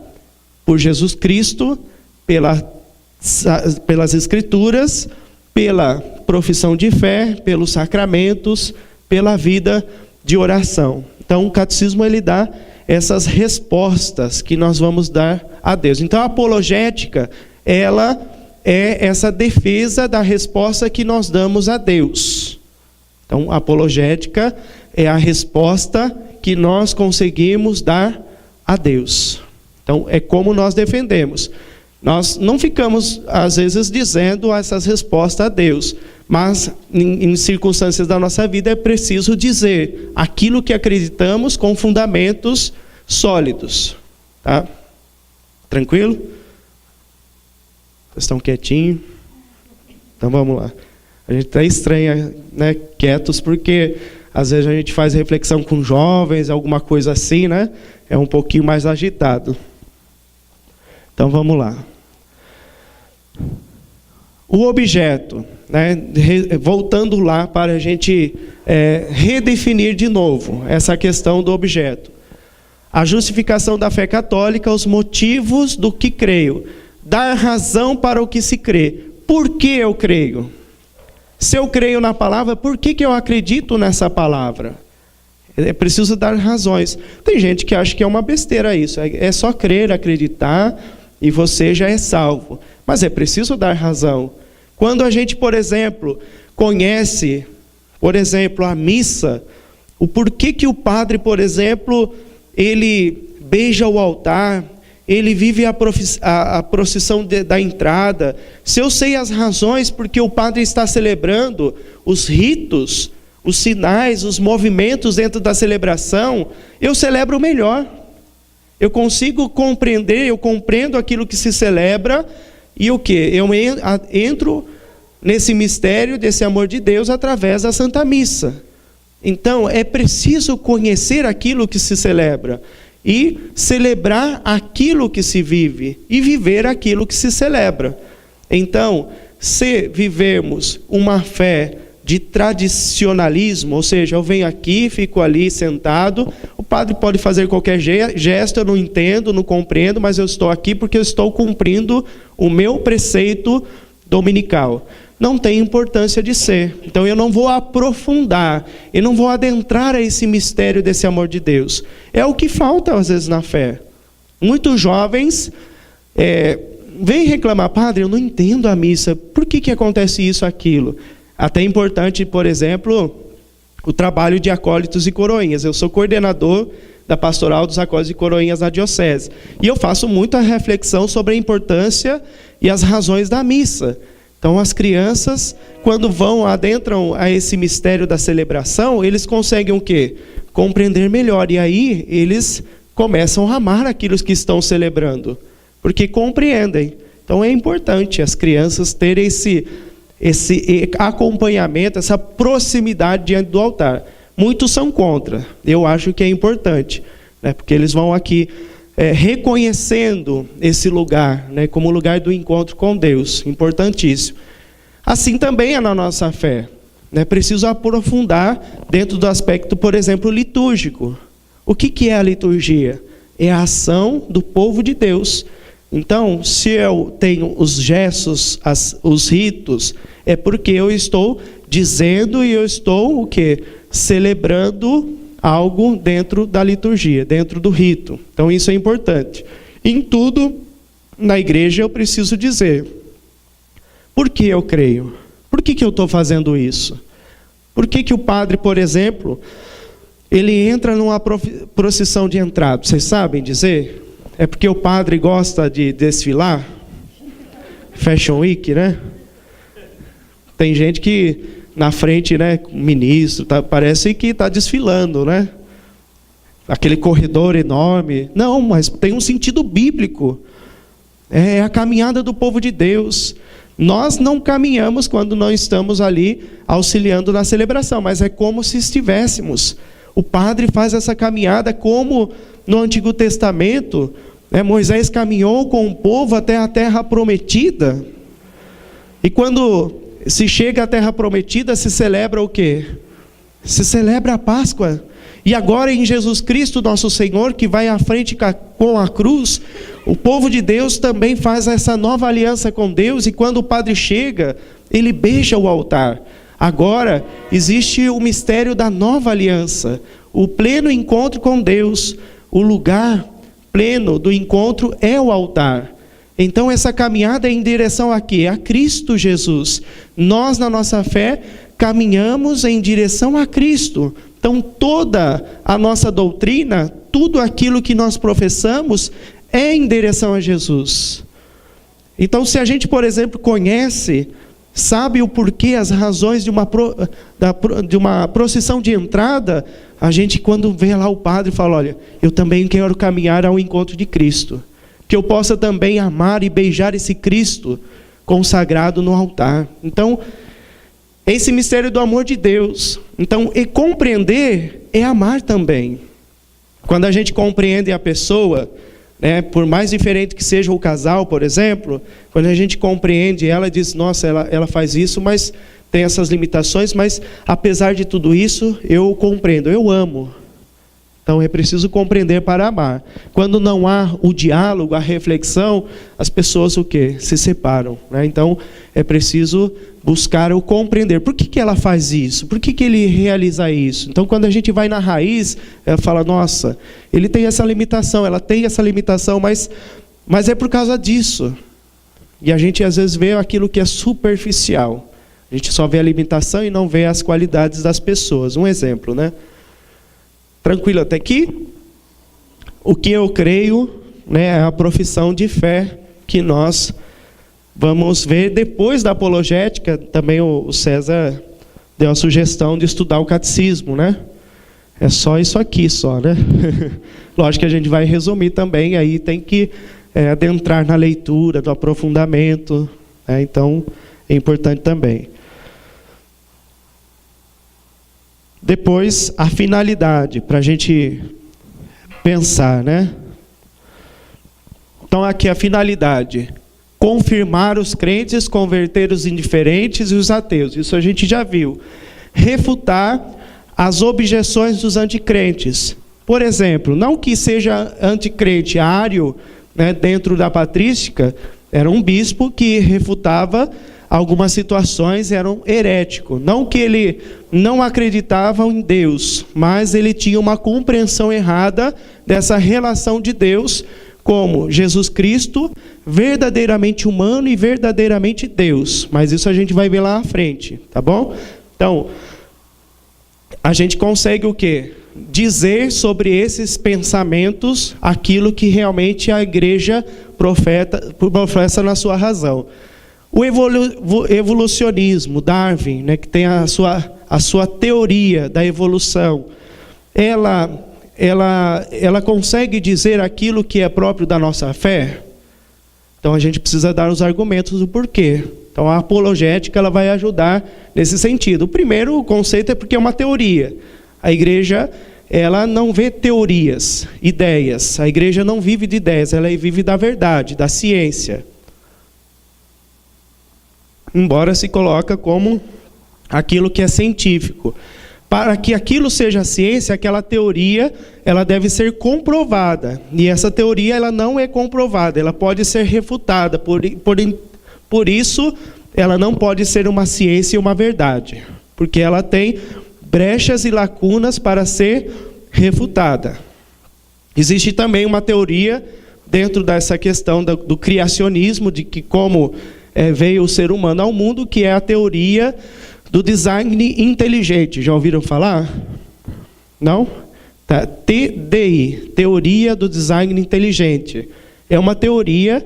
por Jesus Cristo, pelas Escrituras, pela profissão de fé, pelos sacramentos, pela vida de oração. Então, o catecismo, ele dá essas respostas que nós vamos dar a Deus. Então, a apologética, ela é essa defesa da resposta que nós damos a Deus. Então, a apologética é a resposta que nós conseguimos dar a Deus. Então, é como nós defendemos. Nós não ficamos, às vezes, dizendo essas respostas a Deus, mas em circunstâncias da nossa vida é preciso dizer aquilo que acreditamos com fundamentos sólidos. Tá? Tranquilo? Vocês estão quietinhos? Então vamos lá. A gente até estranha, né, quietos, porque às vezes a gente faz reflexão com jovens, alguma coisa assim, né? É um pouquinho mais agitado. Então vamos lá. O objeto, né? Voltando lá para a gente redefinir de novo essa questão do objeto. A justificação da fé católica, os motivos do que creio. Dar razão para o que se crê. Por que eu creio? Se eu creio na palavra, por que eu acredito nessa palavra? É preciso dar razões. Tem gente que acha que é uma besteira isso. É só crer, acreditar e você já é salvo. Mas é preciso dar razão. Quando a gente, por exemplo, conhece, por exemplo, a missa, o porquê que o padre, por exemplo, ele beija o altar, ele vive a procissão da entrada. Se eu sei as razões porque o padre está celebrando, os ritos, os sinais, os movimentos dentro da celebração, eu celebro melhor. Eu consigo compreender, eu compreendo aquilo que se celebra, e o quê? Eu entro nesse mistério desse amor de Deus através da Santa Missa. Então, é preciso conhecer aquilo que se celebra e celebrar aquilo que se vive e viver aquilo que se celebra. Então, se vivermos uma fé de tradicionalismo, ou seja, eu venho aqui, fico ali sentado, o padre pode fazer qualquer gesto, eu não entendo, não compreendo, mas eu estou aqui porque eu estou cumprindo o meu preceito dominical. Não tem importância de ser. Então eu não vou aprofundar, eu não vou adentrar a esse mistério desse amor de Deus. É o que falta às vezes na fé. Muitos jovens vêm reclamar, padre, eu não entendo a missa, por que acontece isso, aquilo? Até é importante, por exemplo, o trabalho de acólitos e coroinhas. Eu sou coordenador da pastoral dos acólitos e coroinhas na diocese. E eu faço muita reflexão sobre a importância e as razões da missa. Então, as crianças, quando adentram a esse mistério da celebração, eles conseguem o quê? Compreender melhor. E aí, eles começam a amar aquilo que estão celebrando, porque compreendem. Então, é importante as crianças terem esse acompanhamento, essa proximidade diante do altar. Muitos são contra. Eu acho que é importante, né? Porque eles vão aqui reconhecendo esse lugar, né, como o lugar do encontro com Deus. Importantíssimo. Assim também é na nossa fé. É preciso aprofundar dentro do aspecto, por exemplo, litúrgico. O que é a liturgia? É a ação do povo de Deus. Então, se eu tenho os gestos, os ritos, é porque eu estou dizendo e eu estou o quê? Celebrando algo dentro da liturgia, dentro do rito. Então, isso é importante. Em tudo, na igreja, eu preciso dizer: por que eu creio? Por que eu estou fazendo isso? Por que o padre, por exemplo, ele entra numa procissão de entrada? Vocês sabem dizer? É porque o padre gosta de desfilar? Fashion Week, né? Tem gente que na frente, né, ministro, parece que está desfilando, né? Aquele corredor enorme. Não, mas tem um sentido bíblico. É a caminhada do povo de Deus. Nós não caminhamos quando não estamos ali auxiliando na celebração, mas é como se estivéssemos. O padre faz essa caminhada como no Antigo Testamento, né, Moisés caminhou com o povo até a terra prometida. E quando se chega à terra prometida, se celebra o quê? Se celebra a Páscoa. E agora em Jesus Cristo, nosso Senhor, que vai à frente com a cruz, o povo de Deus também faz essa nova aliança com Deus, e quando o padre chega, ele beija o altar. Agora existe o mistério da nova aliança, o pleno encontro com Deus. O lugar pleno do encontro é o altar. Então essa caminhada é em direção a quê? A Cristo Jesus. Nós, na nossa fé, caminhamos em direção a Cristo. Então toda a nossa doutrina, tudo aquilo que nós professamos é em direção a Jesus. Então, se a gente, por exemplo, sabe o porquê, as razões de uma procissão de entrada, a gente, quando vê lá o padre, fala: olha, eu também quero caminhar ao encontro de Cristo, que eu possa também amar e beijar esse Cristo consagrado no altar. Então, esse mistério do amor de Deus. Então, e compreender é amar também. Quando a gente compreende a pessoa, né, por mais diferente que seja o casal, por exemplo, quando a gente compreende ela, diz: nossa, ela faz isso, mas tem essas limitações, mas apesar de tudo isso, eu compreendo, eu amo. Então é preciso compreender para amar. Quando não há o diálogo, a reflexão, as pessoas o quê? Se separam, né? Então é preciso buscar o compreender. Por que ela faz isso? Por que ele realiza isso? Então quando a gente vai na raiz, ela fala: nossa, ele tem essa limitação, ela tem essa limitação, mas é por causa disso. E a gente às vezes vê aquilo que é superficial. A gente só vê a limitação e não vê as qualidades das pessoas. Um exemplo, né? Tranquilo até aqui? O que eu creio, né, é a profissão de fé que nós vamos ver depois da apologética. Também o César deu a sugestão de estudar o catecismo, né? É só isso aqui, só, né? Lógico que a gente vai resumir também, aí tem que adentrar na leitura, no aprofundamento, né? Então é importante também. Depois, a finalidade, para a gente pensar, né? Então, aqui a finalidade: confirmar os crentes, converter os indiferentes e os ateus. Isso a gente já viu. Refutar as objeções dos anticrentes. Por exemplo, não que seja anticrente Ário, né, dentro da patrística, era um bispo que refutava algumas situações, era um herético. Não que ele não acreditava em Deus, mas ele tinha uma compreensão errada dessa relação de Deus como Jesus Cristo, verdadeiramente humano e verdadeiramente Deus. Mas isso a gente vai ver lá à frente, tá bom? Então, a gente consegue o quê? Dizer sobre esses pensamentos aquilo que realmente a igreja professa na sua razão. O evolucionismo, Darwin, né, que tem a sua teoria da evolução, ela consegue dizer aquilo que é próprio da nossa fé? Então a gente precisa dar os argumentos do porquê. Então a apologética ela vai ajudar nesse sentido. O primeiro conceito é porque é uma teoria. A igreja ela não vê teorias, ideias. A igreja não vive de ideias, ela vive da verdade, da ciência. Embora se coloca como aquilo que é científico. Para que aquilo seja ciência, aquela teoria, ela deve ser comprovada. E essa teoria, ela não é comprovada, ela pode ser refutada. Por isso, ela não pode ser uma ciência e uma verdade. Porque ela tem brechas e lacunas para ser refutada. Existe também uma teoria, dentro dessa questão do criacionismo, de que como veio o ser humano ao mundo, que é a teoria do design inteligente. Já ouviram falar? Não? Tá. TDI, Teoria do Design Inteligente. É uma teoria,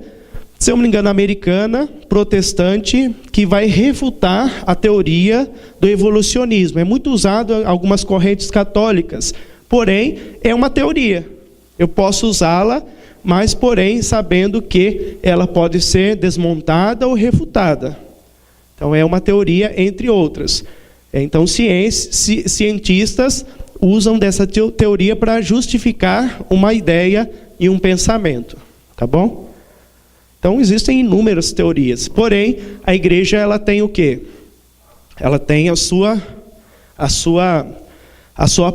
se eu não me engano, americana, protestante, que vai refutar a teoria do evolucionismo. É muito usado em algumas correntes católicas. Porém, é uma teoria. Eu posso usá-la, mas, porém, sabendo que ela pode ser desmontada ou refutada. Então, é uma teoria, entre outras. Então, cientistas usam dessa teoria para justificar uma ideia e um pensamento. Tá bom? Então, existem inúmeras teorias. Porém, a igreja ela tem o quê? Ela tem a sua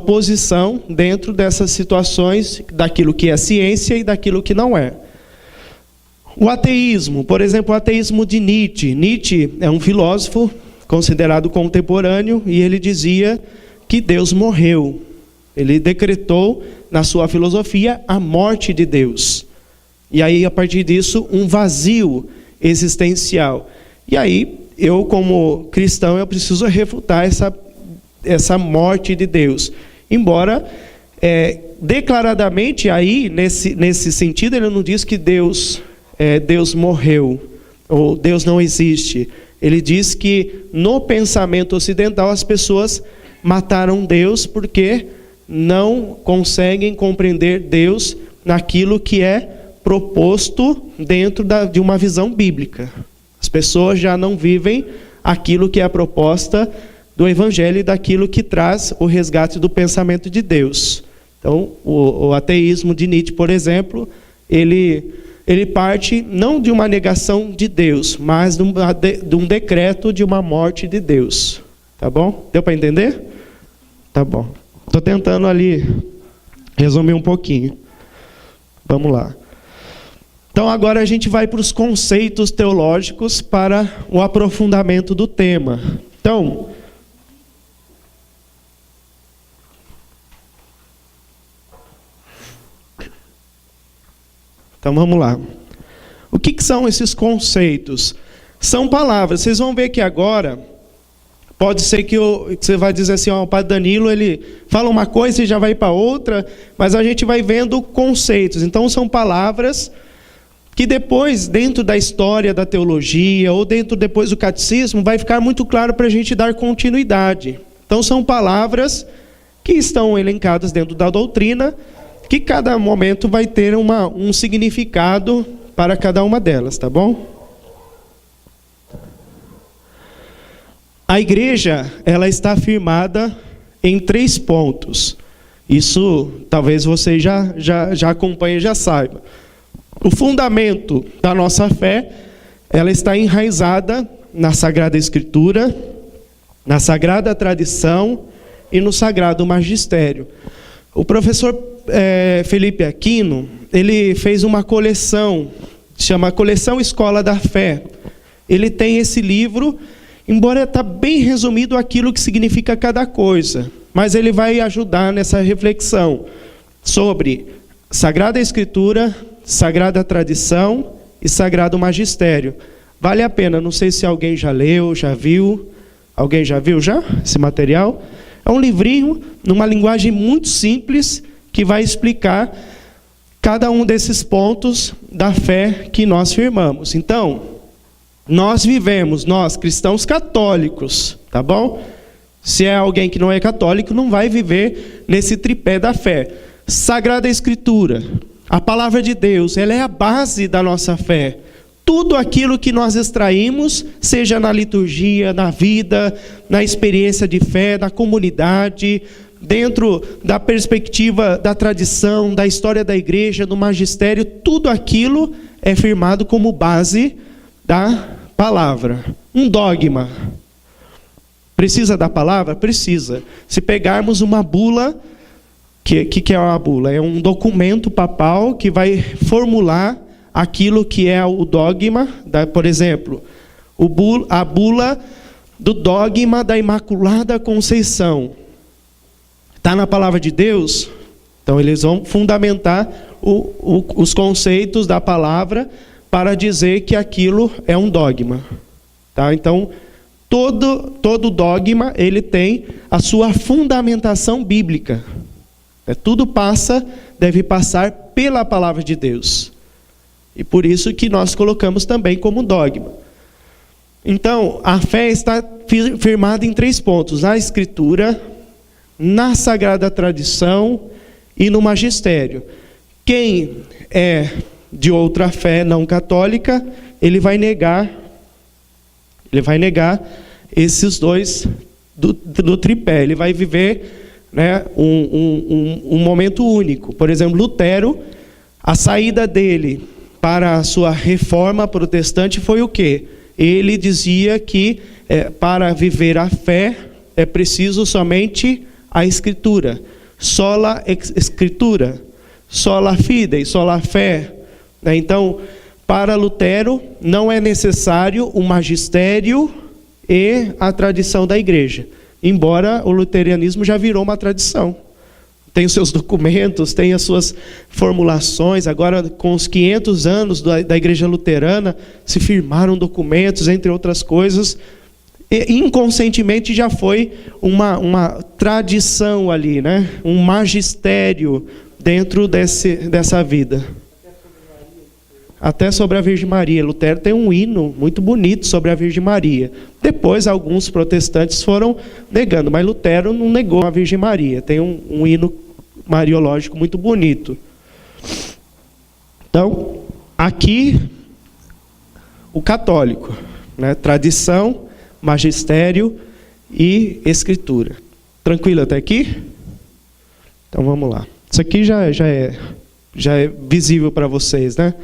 posição dentro dessas situações, daquilo que é ciência e daquilo que não é. O ateísmo, por exemplo, o ateísmo de Nietzsche. Nietzsche é um filósofo considerado contemporâneo e ele dizia que Deus morreu. Ele decretou na sua filosofia a morte de Deus. E aí, a partir disso, um vazio existencial. E aí, eu como cristão, eu preciso refutar essa morte de Deus. Embora, declaradamente, aí, nesse sentido, ele não diz que Deus morreu, ou Deus não existe. Ele diz que no pensamento ocidental as pessoas mataram Deus porque não conseguem compreender Deus naquilo que é proposto dentro de uma visão bíblica. As pessoas já não vivem aquilo que é a proposta do Evangelho e daquilo que traz o resgate do pensamento de Deus. Então, o ateísmo de Nietzsche, por exemplo, ele parte não de uma negação de Deus, mas de um decreto de uma morte de Deus. Tá bom? Deu para entender? Tá bom. Estou tentando ali resumir um pouquinho. Vamos lá. Então agora a gente vai para os conceitos teológicos para o aprofundamento do tema. Então vamos lá. O que são esses conceitos? São palavras. Vocês vão ver que agora, pode ser que você vai dizer assim, o Padre Danilo, ele fala uma coisa e já vai para outra, mas a gente vai vendo conceitos. Então são palavras que depois, dentro da história da teologia, ou dentro depois do catecismo, vai ficar muito claro para a gente dar continuidade. Então são palavras que estão elencadas dentro da doutrina, que cada momento vai ter um significado para cada uma delas, tá bom? A igreja, ela está firmada em 3 pontos. Isso, talvez você já acompanhe e já saiba. O fundamento da nossa fé, ela está enraizada na Sagrada Escritura, na Sagrada Tradição e no Sagrado Magistério. O professor Felipe Aquino, ele fez uma coleção, chama Coleção Escola da Fé. Ele tem esse livro, embora está bem resumido aquilo que significa cada coisa, mas ele vai ajudar nessa reflexão sobre Sagrada Escritura, Sagrada Tradição e Sagrado Magistério. Vale a pena, não sei se alguém já leu, já viu. Alguém já viu esse material? É um livrinho, numa linguagem muito simples, que vai explicar cada um desses pontos da fé que nós firmamos. Então, nós vivemos, nós cristãos católicos, tá bom? Se é alguém que não é católico, não vai viver nesse tripé da fé. Sagrada Escritura, a palavra de Deus, ela é a base da nossa fé. Tudo aquilo que nós extraímos, seja na liturgia, na vida, na experiência de fé, na comunidade, dentro da perspectiva da tradição, da história da igreja, do magistério, tudo aquilo é firmado como base da palavra. Um dogma. Precisa da palavra? Precisa. Se pegarmos uma bula, que é uma bula? É um documento papal que vai formular aquilo que é o dogma, por exemplo, a bula do dogma da Imaculada Conceição. Está na palavra de Deus? Então eles vão fundamentar os conceitos da palavra para dizer que aquilo é um dogma. Tá? Então, todo dogma ele tem a sua fundamentação bíblica. Tudo deve passar pela palavra de Deus. E por isso que nós colocamos também como dogma. Então, a fé está firmada em 3 pontos: na Escritura, na Sagrada Tradição e no Magistério. Quem é de outra fé não católica, ele vai negar esses dois do tripé. Ele vai viver, né, um momento único. Por exemplo, Lutero, a saída dele para a sua reforma protestante foi o quê? Ele dizia que para viver a fé é preciso somente a Escritura. Sola Escritura, sola fide, sola fé. Então, para Lutero, não é necessário o magistério e a tradição da igreja. Embora o luteranismo já virou uma tradição. Tem os seus documentos, tem as suas formulações. Agora, com os 500 anos da igreja luterana, se firmaram documentos, entre outras coisas. E, inconscientemente já foi uma tradição ali, né? Um magistério dentro dessa vida. Até sobre a Virgem Maria. Lutero tem um hino muito bonito sobre a Virgem Maria. Depois, alguns protestantes foram negando, mas Lutero não negou a Virgem Maria. Tem um hino mariológico muito bonito. Então, aqui, o católico, né? Tradição, magistério e Escritura. Tranquilo até aqui? Então, vamos lá. Isso aqui já é visível para vocês, né?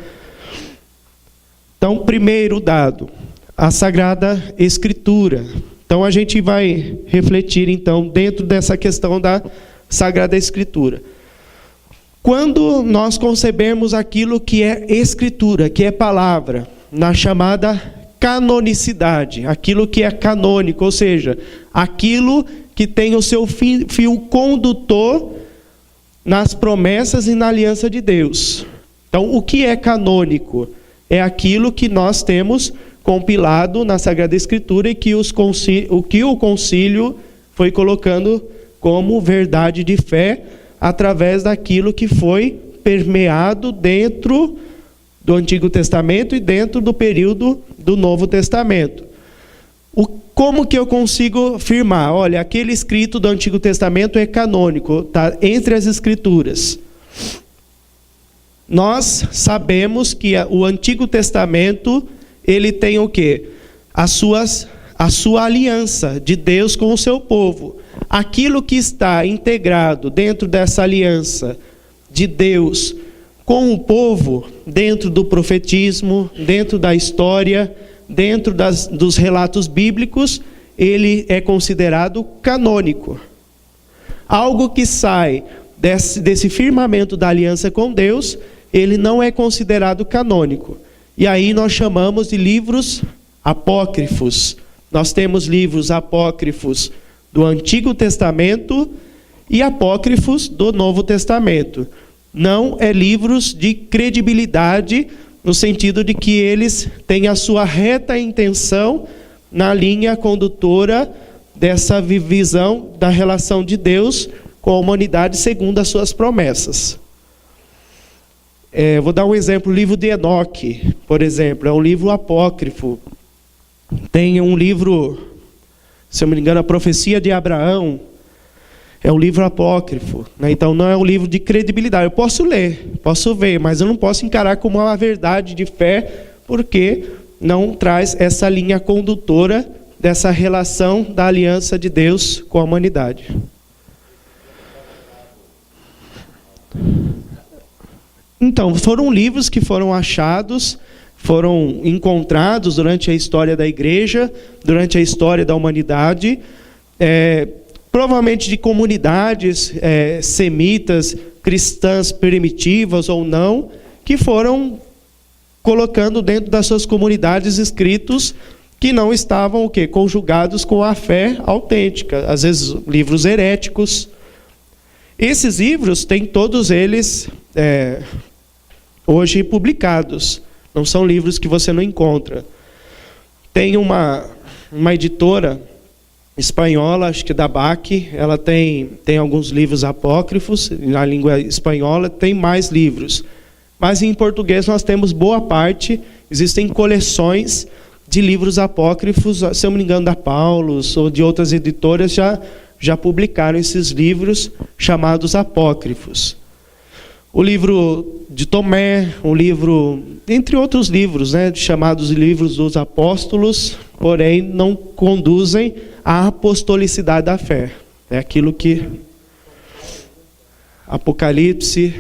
Então, primeiro dado, a Sagrada Escritura. Então, a gente vai refletir, então, dentro dessa questão da Sagrada Escritura. Quando nós concebemos aquilo que é Escritura, que é palavra, na chamada canonicidade, aquilo que é canônico, ou seja, aquilo que tem o seu fio condutor nas promessas e na aliança de Deus. Então, o que é canônico? É aquilo que nós temos compilado na Sagrada Escritura e que o concílio foi colocando como verdade de fé através daquilo que foi permeado dentro do Antigo Testamento e dentro do período do Novo Testamento. Como que eu consigo afirmar? Olha, aquele escrito do Antigo Testamento é canônico, está entre as Escrituras. Nós sabemos que o Antigo Testamento, ele tem o quê? A sua aliança de Deus com o seu povo. Aquilo que está integrado dentro dessa aliança de Deus com o povo, dentro do profetismo, dentro da história, dentro dos relatos bíblicos, ele é considerado canônico. Algo que sai desse firmamento da aliança com Deus, ele não é considerado canônico. E aí nós chamamos de livros apócrifos. Nós temos livros apócrifos do Antigo Testamento e apócrifos do Novo Testamento. Não é livros de credibilidade, no sentido de que eles têm a sua reta intenção na linha condutora dessa visão da relação de Deus com a humanidade segundo as suas promessas. Vou dar um exemplo, o livro de Enoque, por exemplo, é um livro apócrifo. Tem um livro, se eu não me engano, a Profecia de Abraão, é um livro apócrifo, né? Então não é um livro de credibilidade. Eu posso ler, posso ver, mas eu não posso encarar como uma verdade de fé, porque não traz essa linha condutora dessa relação da aliança de Deus com a humanidade. Então, foram livros que foram achados, foram encontrados durante a história da igreja, durante a história da humanidade, provavelmente de comunidades semitas, cristãs primitivas ou não, que foram colocando dentro das suas comunidades escritos que não estavam conjugados com a fé autêntica, às vezes livros heréticos. Esses livros têm todos eles hoje publicados, não são livros que você não encontra. Tem uma editora espanhola, acho que da BAC, ela tem alguns livros apócrifos, na língua espanhola tem mais livros. Mas em português nós temos boa parte, existem coleções de livros apócrifos, se eu não me engano, da Paulus ou de outras editoras já publicaram esses livros chamados apócrifos. O livro de Tomé, um livro, entre outros livros, chamados livros dos apóstolos, porém não conduzem à apostolicidade da fé. É aquilo que Apocalipse,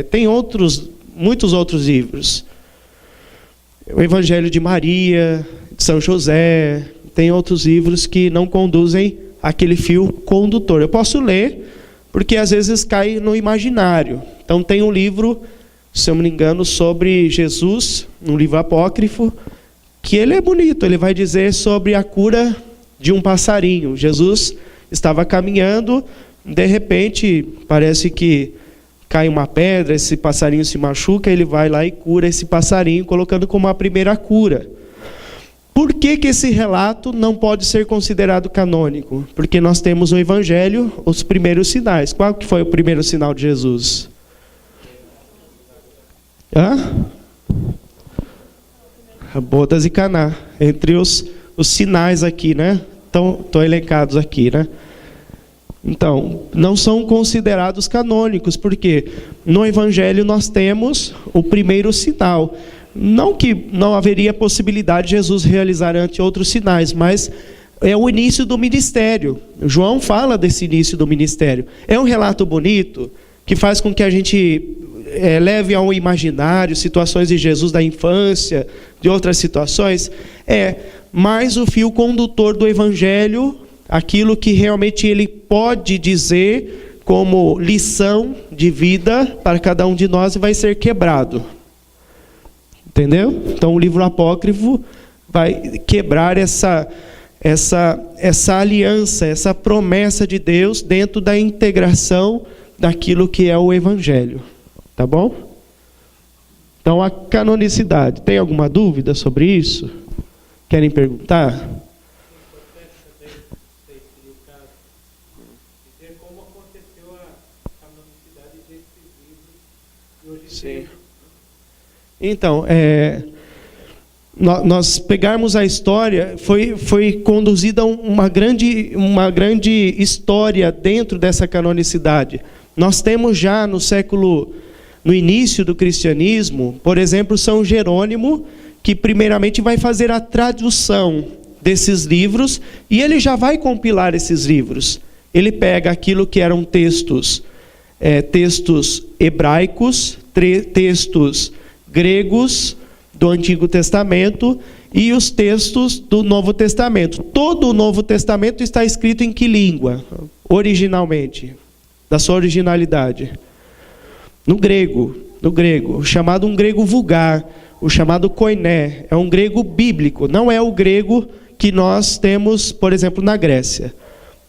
tem muitos outros livros. O Evangelho de Maria, de São José, tem outros livros que não conduzem aquele fio condutor. Eu posso ler, porque às vezes cai no imaginário. Então tem um livro, se eu não me engano, sobre Jesus, um livro apócrifo, que ele é bonito, ele vai dizer sobre a cura de um passarinho. Jesus estava caminhando, de repente, parece que cai uma pedra, esse passarinho se machuca, ele vai lá e cura esse passarinho, colocando como a primeira cura. Por que esse relato não pode ser considerado canônico? Porque nós temos no Evangelho os primeiros sinais. Qual que foi o primeiro sinal de Jesus? Bodas e Caná. Entre os sinais aqui, estão elencados aqui, Então, não são considerados canônicos, porque no Evangelho nós temos o primeiro sinal. Não que não haveria possibilidade de Jesus realizar antes outros sinais, mas é o início do ministério. João fala desse início do ministério. É um relato bonito, que faz com que a gente leve ao imaginário situações de Jesus da infância, de outras situações. Mas o fio condutor do Evangelho, aquilo que realmente ele pode dizer como lição de vida para cada um de nós, vai ser quebrado. Entendeu? Então o livro apócrifo vai quebrar essa aliança, essa promessa de Deus dentro da integração daquilo que é o Evangelho. Tá bom? Então a canonicidade. Tem alguma dúvida sobre isso? Querem perguntar? Sim. Então, nós pegarmos a história, foi conduzida uma grande história dentro dessa canonicidade. Nós temos já no início do cristianismo, por exemplo, São Jerônimo, que primeiramente vai fazer a tradução desses livros, e ele já vai compilar esses livros. Ele pega aquilo que eram textos hebraicos, textos gregos do Antigo Testamento e os textos do Novo Testamento. Todo o Novo Testamento está escrito em que língua? Originalmente, da sua originalidade. No grego, chamado um grego vulgar, o chamado koiné, é um grego bíblico, não é o grego que nós temos, por exemplo, na Grécia.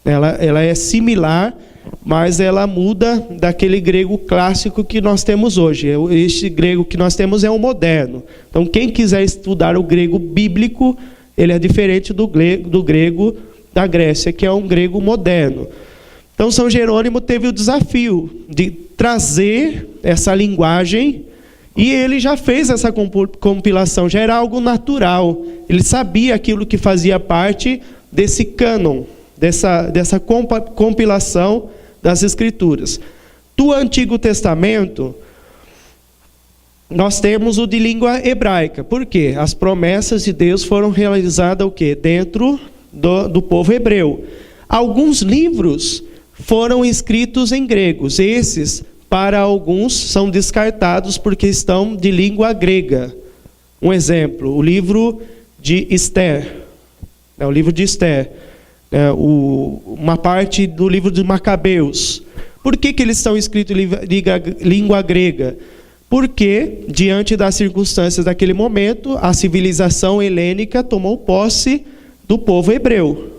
Ela é similar, mas ela muda daquele grego clássico que nós temos hoje. Este grego que nós temos é o moderno. Então, quem quiser estudar o grego bíblico, ele é diferente do grego da Grécia, que é um grego moderno. Então, São Jerônimo teve o desafio de trazer essa linguagem, e ele já fez essa compilação, já era algo natural. Ele sabia aquilo que fazia parte desse cânon, dessa compilação das Escrituras. Do Antigo Testamento, nós temos o de língua hebraica. Por quê? As promessas de Deus foram realizadas o quê? Dentro do povo hebreu. Alguns livros foram escritos em gregos. Esses, para alguns, são descartados porque estão de língua grega. Um exemplo, o livro de Esther. O livro de Esther. Uma parte do livro de Macabeus. Por que eles estão escritos em língua grega? Porque, diante das circunstâncias daquele momento, a civilização helênica tomou posse do povo hebreu.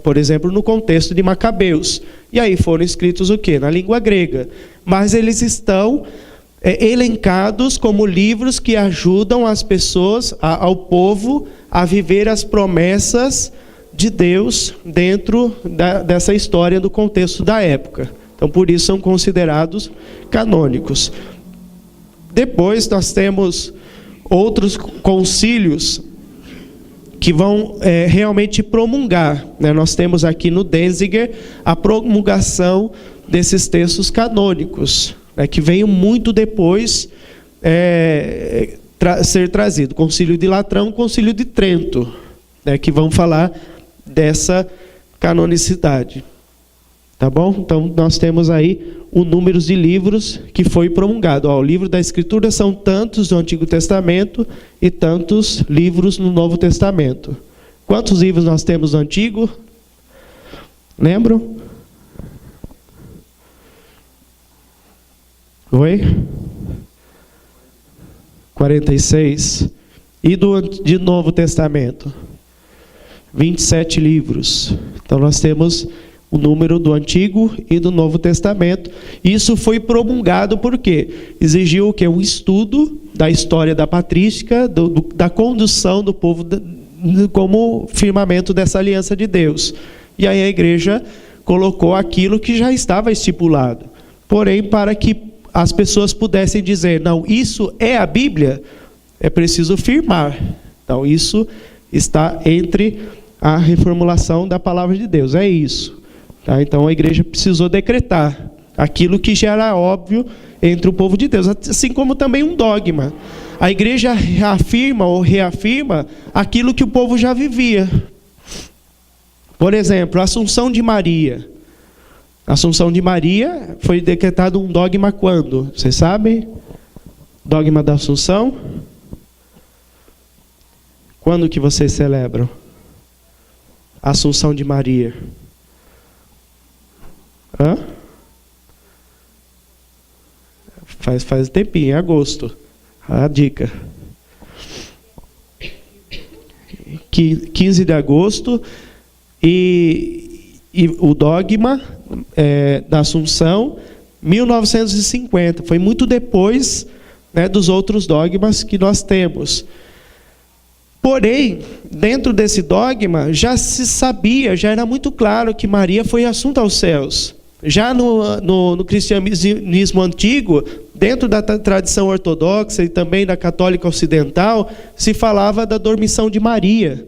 Por exemplo, no contexto de Macabeus. E aí foram escritos o quê? Na língua grega. Mas eles estão elencados como livros que ajudam as pessoas, ao povo, a viver as promessas de Deus dentro dessa história, do contexto da época. Então, por isso são considerados canônicos. Depois nós temos outros concílios que vão realmente promulgar. Nós temos aqui no Denzinger a promulgação desses textos canônicos, que veio muito depois ser trazido. Concílio de Latrão, Concílio de Trento, que vão falar dessa canonicidade. Tá bom? Então, nós temos aí o número de livros que foi promulgado. O livro da Escritura são tantos no Antigo Testamento e tantos livros no Novo Testamento. Quantos livros nós temos no Antigo? Lembram? Oi? 46. E de Novo Testamento? 27 livros. Então, nós temos o número do Antigo e do Novo Testamento. Isso foi promulgado porque exigiu o quê? Um estudo da história da patrística, da condução do povo como firmamento dessa aliança de Deus. E aí a igreja colocou aquilo que já estava estipulado. Porém, para que as pessoas pudessem dizer, não, isso é a Bíblia, é preciso firmar. Então, isso está entre a reformulação da palavra de Deus. É isso. Tá? Então a igreja precisou decretar aquilo que já era óbvio entre o povo de Deus, assim como também um dogma. A igreja afirma ou reafirma aquilo que o povo já vivia. Por exemplo, a Assunção de Maria. A Assunção de Maria foi decretado um dogma quando? Vocês sabem? Dogma da Assunção? Quando que vocês celebram a Assunção de Maria? Hã? Faz tempinho, em agosto. A dica. 15 de agosto. E o dogma da Assunção, 1950. Foi muito depois, dos outros dogmas que nós temos. Porém, dentro desse dogma, já se sabia, já era muito claro que Maria foi assunta aos céus. Já no cristianismo antigo, dentro da tradição ortodoxa e também da católica ocidental, se falava da dormição de Maria.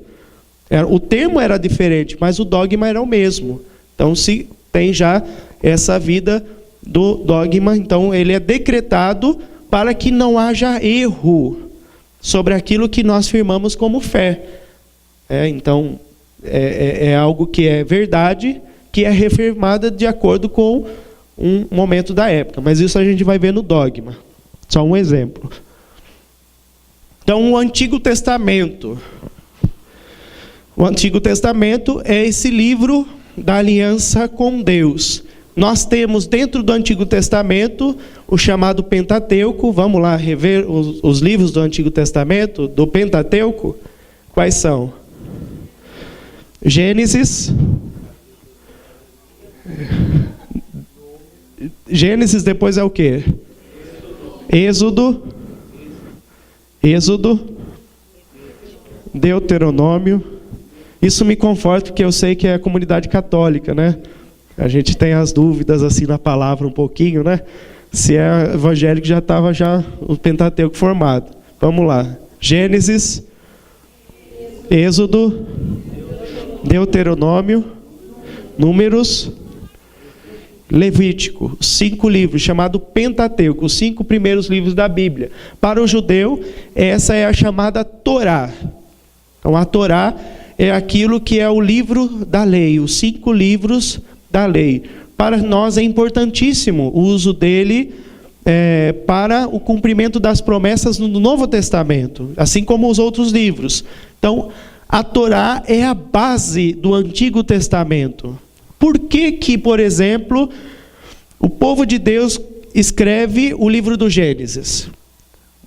O termo era diferente, mas o dogma era o mesmo. Então, se tem já essa vida do dogma, então ele é decretado para que não haja erro sobre aquilo que nós firmamos como fé. Então, é algo que é verdade, que é reafirmada de acordo com um momento da época. Mas isso a gente vai ver no dogma. Só um exemplo. Então, o Antigo Testamento. O Antigo Testamento é esse livro da aliança com Deus. Nós temos dentro do Antigo Testamento o chamado Pentateuco. Vamos lá rever os livros do Antigo Testamento, do Pentateuco. Quais são? Gênesis. Gênesis depois é o quê? Êxodo. Deuteronômio Isso me conforta, porque eu sei que é a comunidade católica, né? A gente tem as dúvidas assim na palavra um pouquinho, né? Se é evangélico, já estava o Pentateuco formado. Vamos lá. Gênesis, Êxodo, Deuteronômio, Números, Levítico. 5 livros, chamado Pentateuco, os 5 primeiros livros da Bíblia. Para o judeu, essa é a chamada Torá. Então, a Torá é aquilo que é o livro da lei, os 5 livros da lei. Para nós é importantíssimo o uso dele para o cumprimento das promessas no Novo Testamento, assim como os outros livros. Então, a Torá é a base do Antigo Testamento. Por que, por exemplo, o povo de Deus escreve o livro do Gênesis?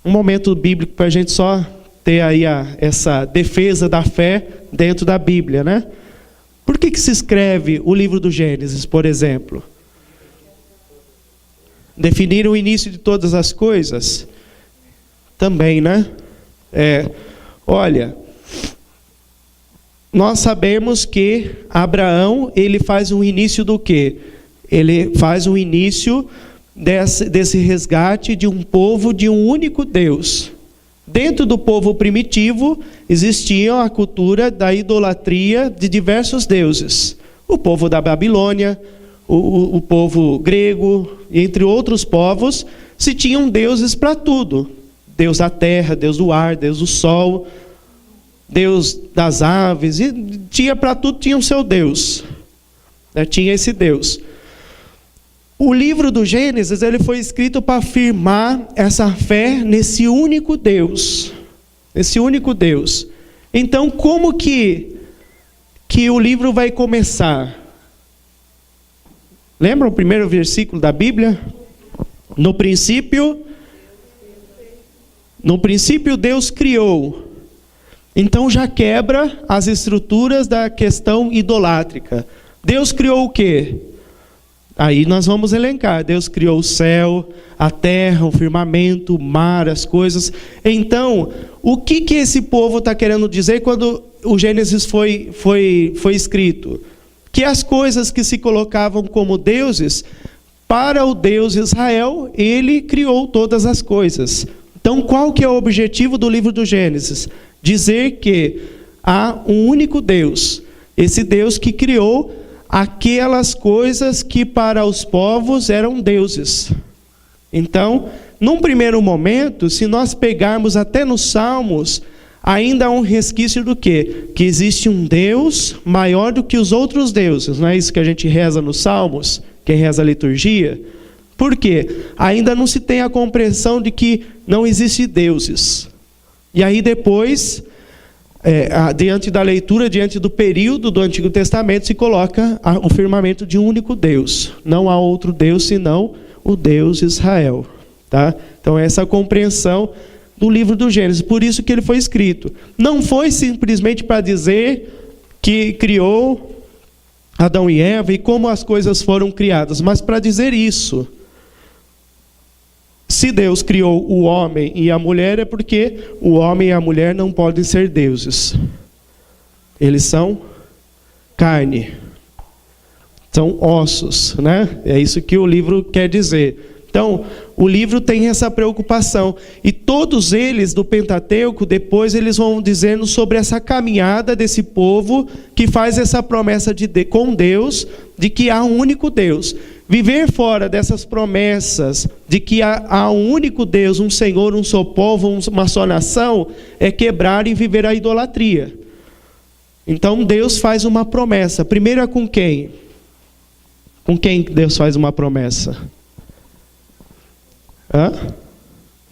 Um momento bíblico para a gente só ter aí essa defesa da fé dentro da Bíblia, né? Por que se escreve o livro do Gênesis, por exemplo? Definir o início de todas as coisas? Também, né? Olha, nós sabemos que Abraão, ele faz um início do quê? Ele faz um início desse resgate de um povo de um único Deus. Dentro do povo primitivo, existia a cultura da idolatria de diversos deuses. O povo da Babilônia, o povo grego, entre outros povos, se tinham deuses para tudo. Deus da terra, Deus do ar, Deus do sol, Deus das aves, e tinha para tudo, tinha o seu Deus. Tinha esse Deus. O livro do Gênesis, ele foi escrito para afirmar essa fé nesse único Deus. Esse único Deus. Então, como que o livro vai começar? Lembra o primeiro versículo da Bíblia? No princípio Deus criou. Então já quebra as estruturas da questão idolátrica. Deus criou o quê? Aí nós vamos elencar. Deus criou o céu, a terra, o firmamento, o mar, as coisas. Então, o que esse povo está querendo dizer quando o Gênesis foi escrito? Que as coisas que se colocavam como deuses, para o Deus Israel, ele criou todas as coisas. Então, qual que é o objetivo do livro do Gênesis? Dizer que há um único Deus. Esse Deus que criou aquelas coisas que para os povos eram deuses. Então, num primeiro momento, se nós pegarmos até nos Salmos, ainda há um resquício do quê? Que existe um Deus maior do que os outros deuses. Não é isso que a gente reza nos Salmos? Quem reza a liturgia? Por quê? Ainda não se tem a compreensão de que não existe deuses. E aí depois, diante da leitura, diante do período do Antigo Testamento, se coloca o firmamento de um único Deus. Não há outro Deus senão o Deus Israel. Tá? Então essa é a compreensão do livro do Gênesis. Por isso que ele foi escrito. Não foi simplesmente para dizer que criou Adão e Eva e como as coisas foram criadas, mas para dizer isso. Se Deus criou o homem e a mulher, é porque o homem e a mulher não podem ser deuses. Eles são carne. São ossos, né? É isso que o livro quer dizer. Então, o livro tem essa preocupação. E todos eles do Pentateuco, depois eles vão dizendo sobre essa caminhada desse povo que faz essa promessa com Deus, de que há um único Deus. Viver fora dessas promessas de que há um único Deus, um Senhor, um só povo, uma só nação, é quebrar e viver a idolatria. Então Deus faz uma promessa. Primeiro é com quem? Com quem Deus faz uma promessa?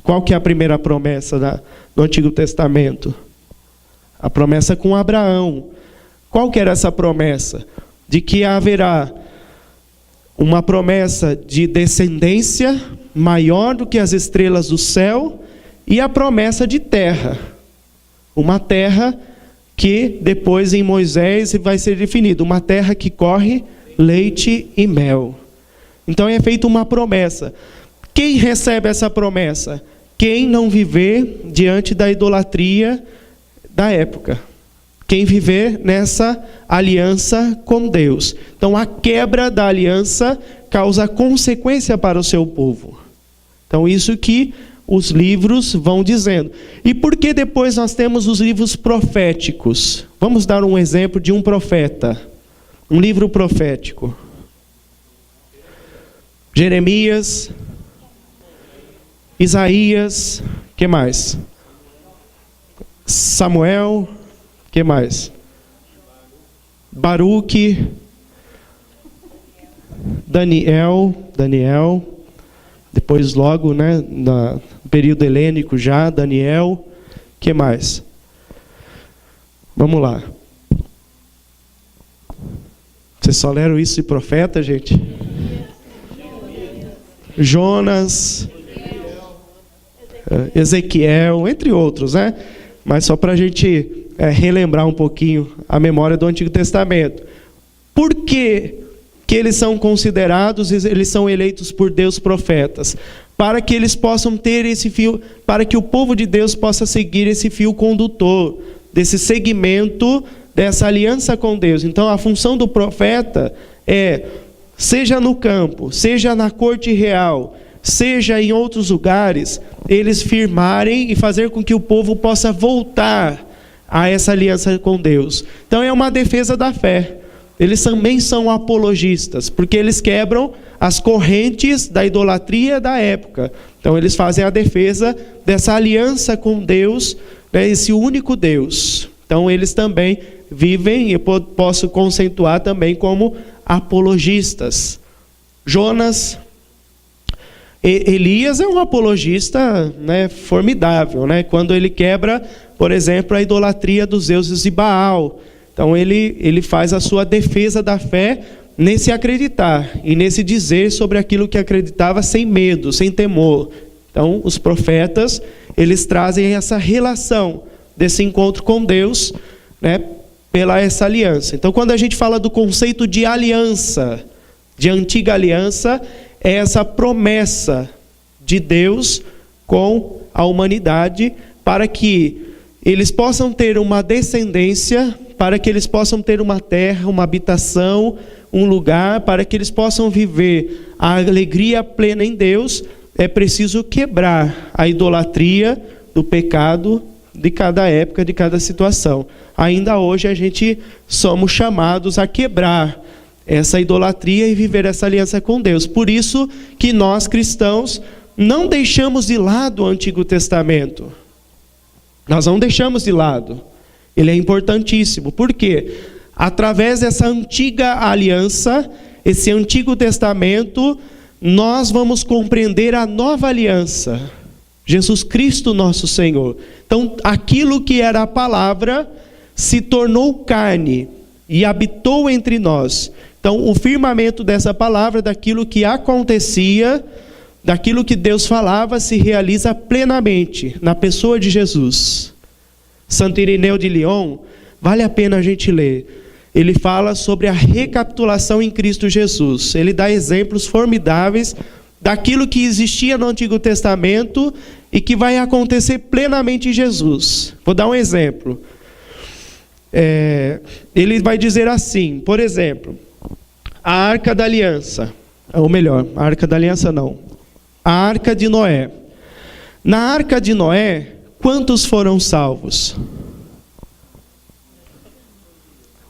Qual que é a primeira promessa do Antigo Testamento? A promessa com Abraão. Qual que era essa promessa? De que haverá uma promessa de descendência maior do que as estrelas do céu e a promessa de terra. Uma terra que depois em Moisés vai ser definida, uma terra que corre leite e mel. Então é feita uma promessa. Quem recebe essa promessa? Quem não viver diante da idolatria da época. quem viver nessa aliança com Deus. Então, a quebra da aliança causa consequência para o seu povo. Então, isso que os livros vão dizendo. E por que depois nós temos os livros proféticos? Vamos dar um exemplo de um profeta. Um livro profético. Jeremias, Isaías, que mais? Samuel, que mais? Baruque, Daniel, depois logo, né, no período helênico já, Daniel, que mais? Vamos lá. Vocês só leram isso de profeta, gente? Jonas, Ezequiel, entre outros, né? Mas só para a gente relembrar um pouquinho a memória do Antigo Testamento. Por que eles são considerados, eles são eleitos por Deus profetas? Para que eles possam ter esse fio, para que o povo de Deus possa seguir esse fio condutor, desse segmento, dessa aliança com Deus. Então a função do profeta é, seja no campo, seja na corte real, seja em outros lugares, eles firmarem e fazer com que o povo possa voltar a essa aliança com Deus. Então é uma defesa da fé. Eles também são apologistas, porque eles quebram as correntes da idolatria da época. Então eles fazem a defesa dessa aliança com Deus, né, esse único Deus. Então eles também vivem, e eu posso conceituar também como apologistas. Jonas, Elias é um apologista, né, formidável, né, quando ele quebra, por exemplo, a idolatria dos deuses de Baal. Então ele faz a sua defesa da fé nesse acreditar e nesse dizer sobre aquilo que acreditava sem medo, sem temor. Então os profetas, eles trazem essa relação desse encontro com Deus, né, pela essa aliança. Então quando a gente fala do conceito de aliança, de antiga aliança, é essa promessa de Deus com a humanidade para que eles possam ter uma descendência, para que eles possam ter uma terra, uma habitação, um lugar, para que eles possam viver a alegria plena em Deus. É preciso quebrar a idolatria do pecado de cada época, de cada situação. Ainda hoje a gente somos chamados a quebrar essa idolatria e viver essa aliança com Deus. Por isso que nós cristãos não deixamos de lado o Antigo Testamento. Nós não deixamos de lado. Ele é importantíssimo. Por quê? Através dessa antiga aliança, esse Antigo Testamento, nós vamos compreender a nova aliança. Jesus Cristo nosso Senhor. Então, aquilo que era a palavra se tornou carne e habitou entre nós. Então, o firmamento dessa palavra, daquilo que acontecia, daquilo que Deus falava, se realiza plenamente na pessoa de Jesus. Santo Irineu de Lyon, vale a pena a gente ler. Ele fala sobre a recapitulação em Cristo Jesus. Ele dá exemplos formidáveis daquilo que existia no Antigo Testamento e que vai acontecer plenamente em Jesus. Vou dar um exemplo. Ele vai dizer assim, por exemplo, a Arca da Aliança, ou melhor, a Arca da Aliança não, a Arca de Noé. Na Arca de Noé, quantos foram salvos?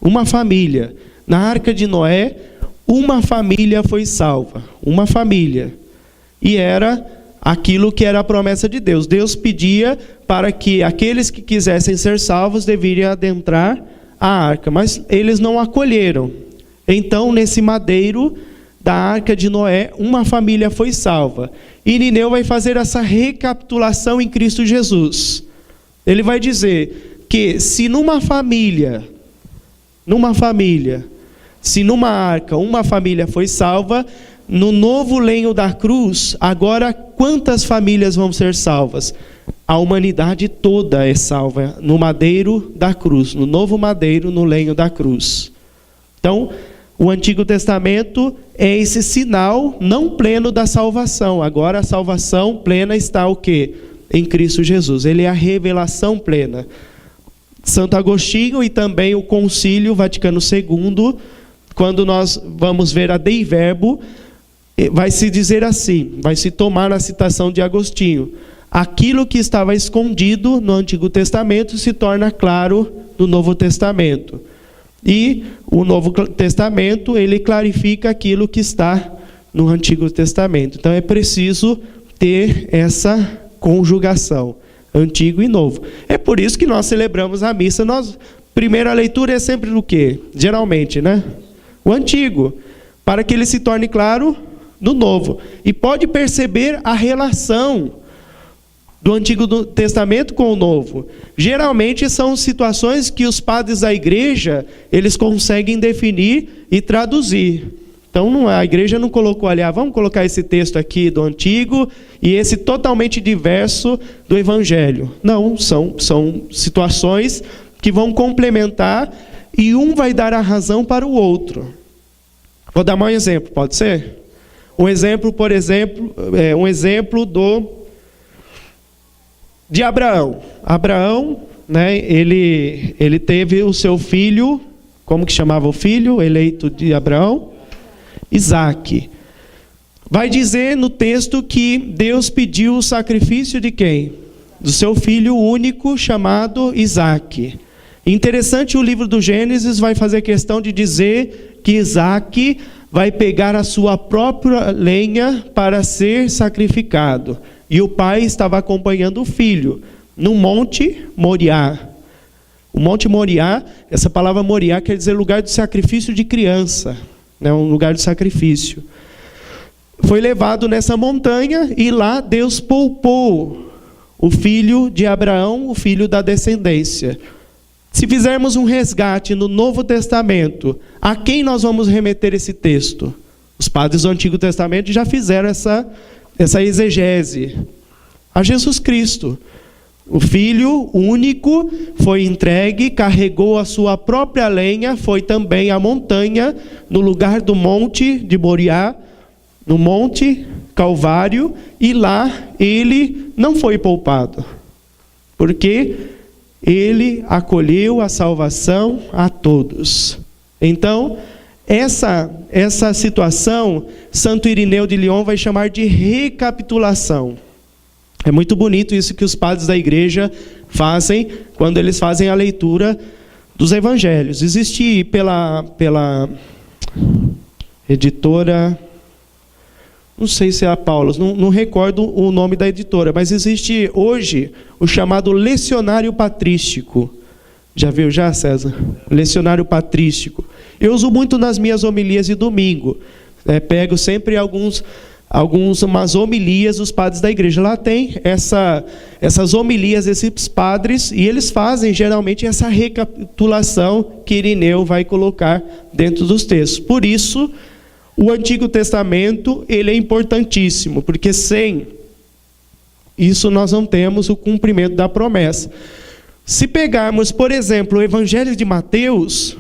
Uma família. Na Arca de Noé, uma família foi salva. Uma família. E era aquilo que era a promessa de Deus. Deus pedia para que aqueles que quisessem ser salvos deveriam adentrar a arca. Mas eles não acolheram. Então, nesse madeiro da Arca de Noé, uma família foi salva. E Irineu vai fazer essa recapitulação em Cristo Jesus. Ele vai dizer que se numa família, se numa arca uma família foi salva, no novo lenho da cruz, agora quantas famílias vão ser salvas? A humanidade toda é salva no madeiro da cruz, no novo madeiro, no lenho da cruz. Então, o Antigo Testamento é esse sinal não pleno da salvação. Agora a salvação plena está o quê? Em Cristo Jesus. Ele é a revelação plena. Santo Agostinho e também o Concílio Vaticano II, quando nós vamos ver a Dei Verbo, vai se dizer assim, vai se tomar a citação de Agostinho: aquilo que estava escondido no Antigo Testamento se torna claro no Novo Testamento. E o Novo Testamento, ele clarifica aquilo que está no Antigo Testamento. Então é preciso ter essa conjugação, Antigo e Novo. É por isso que nós celebramos a missa. Primeira leitura é sempre o quê? Geralmente, né? O Antigo, para que ele se torne claro no Novo. E pode perceber a relação do Antigo Testamento com o Novo. Geralmente são situações que os padres da igreja, eles conseguem definir e traduzir. Então a igreja não colocou ali, vamos colocar esse texto aqui do Antigo e esse totalmente diverso do Evangelho. Não, são situações que vão complementar e um vai dar a razão para o outro. Vou dar mais um exemplo, pode ser? Um exemplo, por exemplo, um exemplo de Abraão. Abraão, né, ele teve o seu filho, como que chamava o filho eleito de Abraão? Isaac. Vai dizer no texto que Deus pediu o sacrifício de quem? Do seu filho único chamado Isaac. Interessante, o livro do Gênesis vai fazer questão de dizer que Isaac vai pegar a sua própria lenha para ser sacrificado. E o pai estava acompanhando o filho no Monte Moriá. O Monte Moriá, essa palavra Moriá quer dizer lugar de sacrifício de criança, né? Um lugar de sacrifício. Foi levado nessa montanha e lá Deus poupou o filho de Abraão, o filho da descendência. Se fizermos um resgate no Novo Testamento, a quem nós vamos remeter esse texto? Os padres do Antigo Testamento já fizeram essa exegese. A Jesus Cristo. O Filho único foi entregue, carregou a sua própria lenha, foi também à montanha, no lugar do Monte de Moriá, no Monte Calvário, e lá ele não foi poupado, porque ele acolheu a salvação a todos. Então, essa situação, Santo Irineu de Lyon vai chamar de recapitulação. É muito bonito isso que os padres da igreja fazem quando eles fazem a leitura dos evangelhos. Existe pela editora, não sei se é a Paulus, não recordo o nome da editora, mas existe hoje o chamado Lecionário Patrístico. Já viu já, César? Lecionário Patrístico. Eu uso muito nas minhas homilias de domingo. Pego sempre umas homilias dos padres da igreja. Lá tem essas homilias desses padres, e eles fazem geralmente essa recapitulação que Irineu vai colocar dentro dos textos. Por isso, o Antigo Testamento, ele é importantíssimo, porque sem isso nós não temos o cumprimento da promessa. Se pegarmos, por exemplo, o Evangelho de Mateus,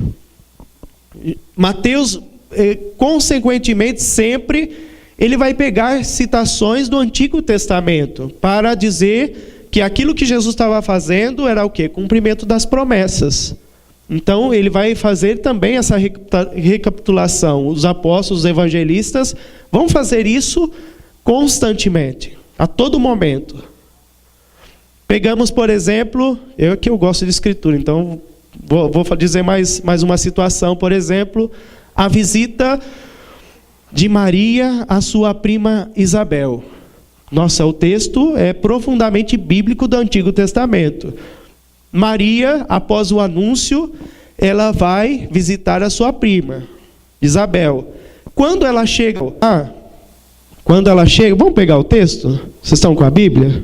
consequentemente, sempre ele vai pegar citações do Antigo Testamento para dizer que aquilo que Jesus estava fazendo era o quê? Cumprimento das promessas. Então, ele vai fazer também essa recapitulação. Os apóstolos, os evangelistas vão fazer isso constantemente, a todo momento. Pegamos, por exemplo, eu gosto de escritura, então vou dizer mais uma situação, por exemplo, a visita de Maria à sua prima Isabel. Nossa, o texto é profundamente bíblico do Antigo Testamento. Maria, após o anúncio, ela vai visitar a sua prima, Isabel. Quando ela chega, vamos pegar o texto? Vocês estão com a Bíblia?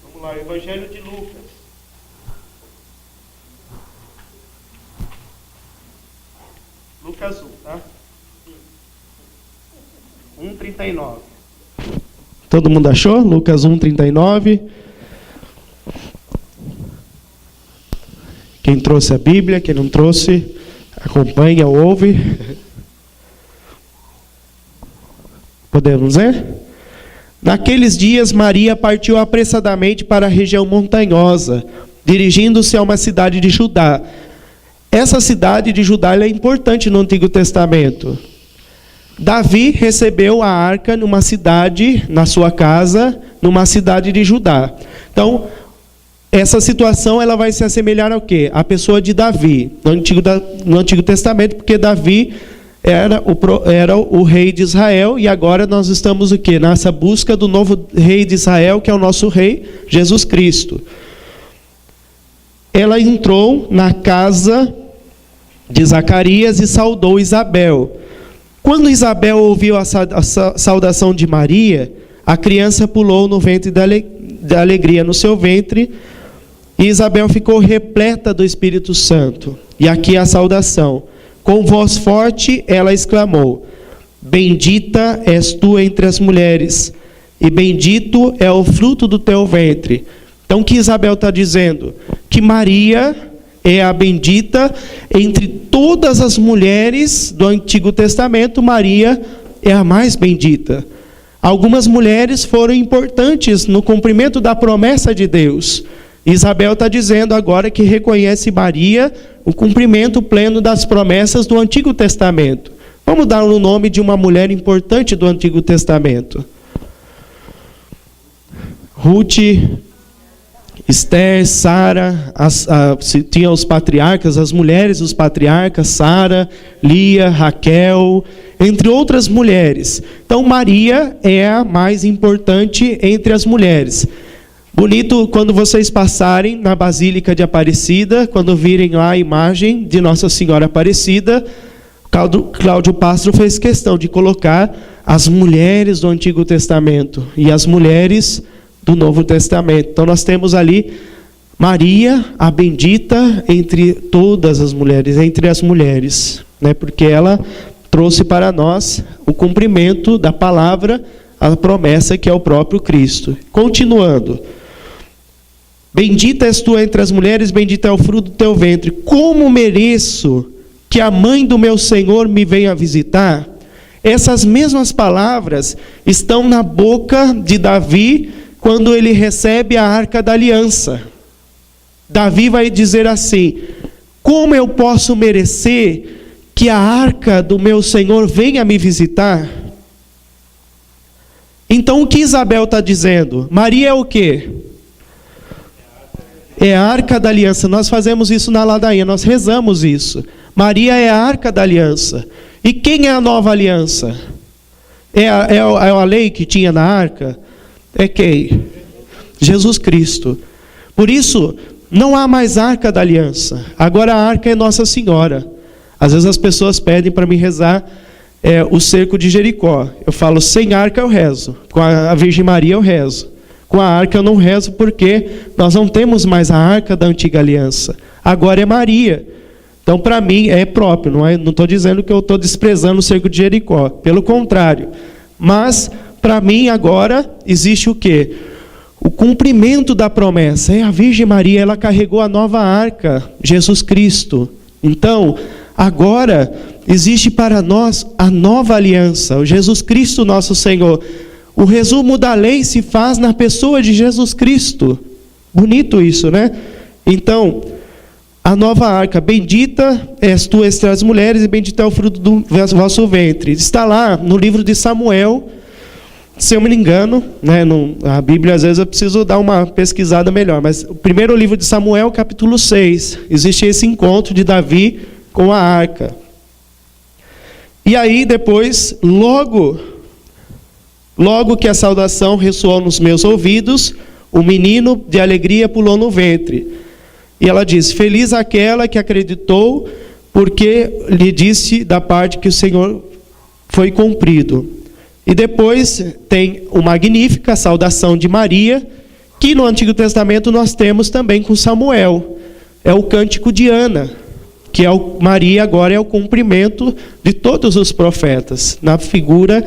Vamos lá, Evangelho de Lucas. Lucas 1, tá? 1:39. Todo mundo achou? Lucas 1:39. Quem trouxe a Bíblia, quem não trouxe, acompanha, ouve. Podemos ver? Naqueles dias, Maria partiu apressadamente para a região montanhosa, dirigindo-se a uma cidade de Judá. Essa cidade de Judá ela é importante no Antigo Testamento. Davi recebeu a arca numa cidade, na sua casa, numa cidade de Judá. Então, essa situação ela vai se assemelhar ao quê? A pessoa de Davi, no Antigo Testamento, porque Davi era o rei de Israel, e agora nós estamos o quê? Nessa busca do novo rei de Israel, que é o nosso rei, Jesus Cristo. Ela entrou na casa de Zacarias e saudou Isabel. Quando Isabel ouviu a saudação de Maria, a criança pulou no ventre da alegria no seu ventre, e Isabel ficou repleta do Espírito Santo. E aqui a saudação. Com voz forte ela exclamou: bendita és tu entre as mulheres, e bendito é o fruto do teu ventre. Então o que Isabel está dizendo? Que Maria é a bendita entre todas as mulheres do Antigo Testamento. Maria é a mais bendita. Algumas mulheres foram importantes no cumprimento da promessa de Deus. Isabel está dizendo agora que reconhece Maria o cumprimento pleno das promessas do Antigo Testamento. Vamos dar o nome de uma mulher importante do Antigo Testamento. Ruth, Esther, Sara, tinha os patriarcas, as mulheres dos patriarcas, Sara, Lia, Raquel, entre outras mulheres. Então Maria é a mais importante entre as mulheres. Bonito quando vocês passarem na Basílica de Aparecida, quando virem lá a imagem de Nossa Senhora Aparecida, Cláudio Pastro fez questão de colocar as mulheres do Antigo Testamento e as mulheres do Novo Testamento. Então nós temos ali Maria, a bendita entre todas as mulheres, entre as mulheres, né? Porque ela trouxe para nós o cumprimento da palavra, a promessa que é o próprio Cristo. Continuando. Bendita és tu entre as mulheres, bendito é o fruto do teu ventre. Como mereço que a mãe do meu Senhor me venha visitar? Essas mesmas palavras estão na boca de Davi quando ele recebe a Arca da Aliança. Davi vai dizer assim: como eu posso merecer que a Arca do meu Senhor venha me visitar? Então o que Isabel está dizendo? Maria é o quê? É a Arca da Aliança. Nós fazemos isso na ladainha, nós rezamos isso. Maria é a Arca da Aliança. E quem é a nova aliança? É a lei que tinha na arca? É quem? Jesus Cristo. Por isso, não há mais Arca da Aliança. Agora a arca é Nossa Senhora. Às vezes as pessoas pedem para mim rezar o cerco de Jericó. Eu falo, sem arca eu rezo. Com a Virgem Maria eu rezo. Com a arca eu não rezo porque nós não temos mais a arca da antiga aliança. Agora é Maria. Então para mim é próprio. Não estou dizendo que eu estou desprezando o cerco de Jericó. Pelo contrário. Mas para mim agora existe o quê? O cumprimento da promessa. É a Virgem Maria, ela carregou a nova arca, Jesus Cristo. Então, agora existe para nós a nova aliança, o Jesus Cristo nosso Senhor. O resumo da lei se faz na pessoa de Jesus Cristo. Bonito isso, né? Então, a nova arca, bendita és tu entre as mulheres e bendito é o fruto do vosso ventre. Está lá no livro de Samuel, se eu me engano, né, a Bíblia às vezes eu preciso dar uma pesquisada melhor, mas o primeiro livro de Samuel, capítulo 6, existe esse encontro de Davi com a arca. E aí depois, logo que a saudação ressoou nos meus ouvidos, o menino de alegria pulou no ventre. E ela diz, feliz aquela que acreditou, porque lhe disse da parte que o Senhor foi cumprido. E depois tem o Magnífica, a saudação de Maria, que no Antigo Testamento nós temos também com Samuel. É o cântico de Ana, que é Maria agora é o cumprimento de todos os profetas. Na figura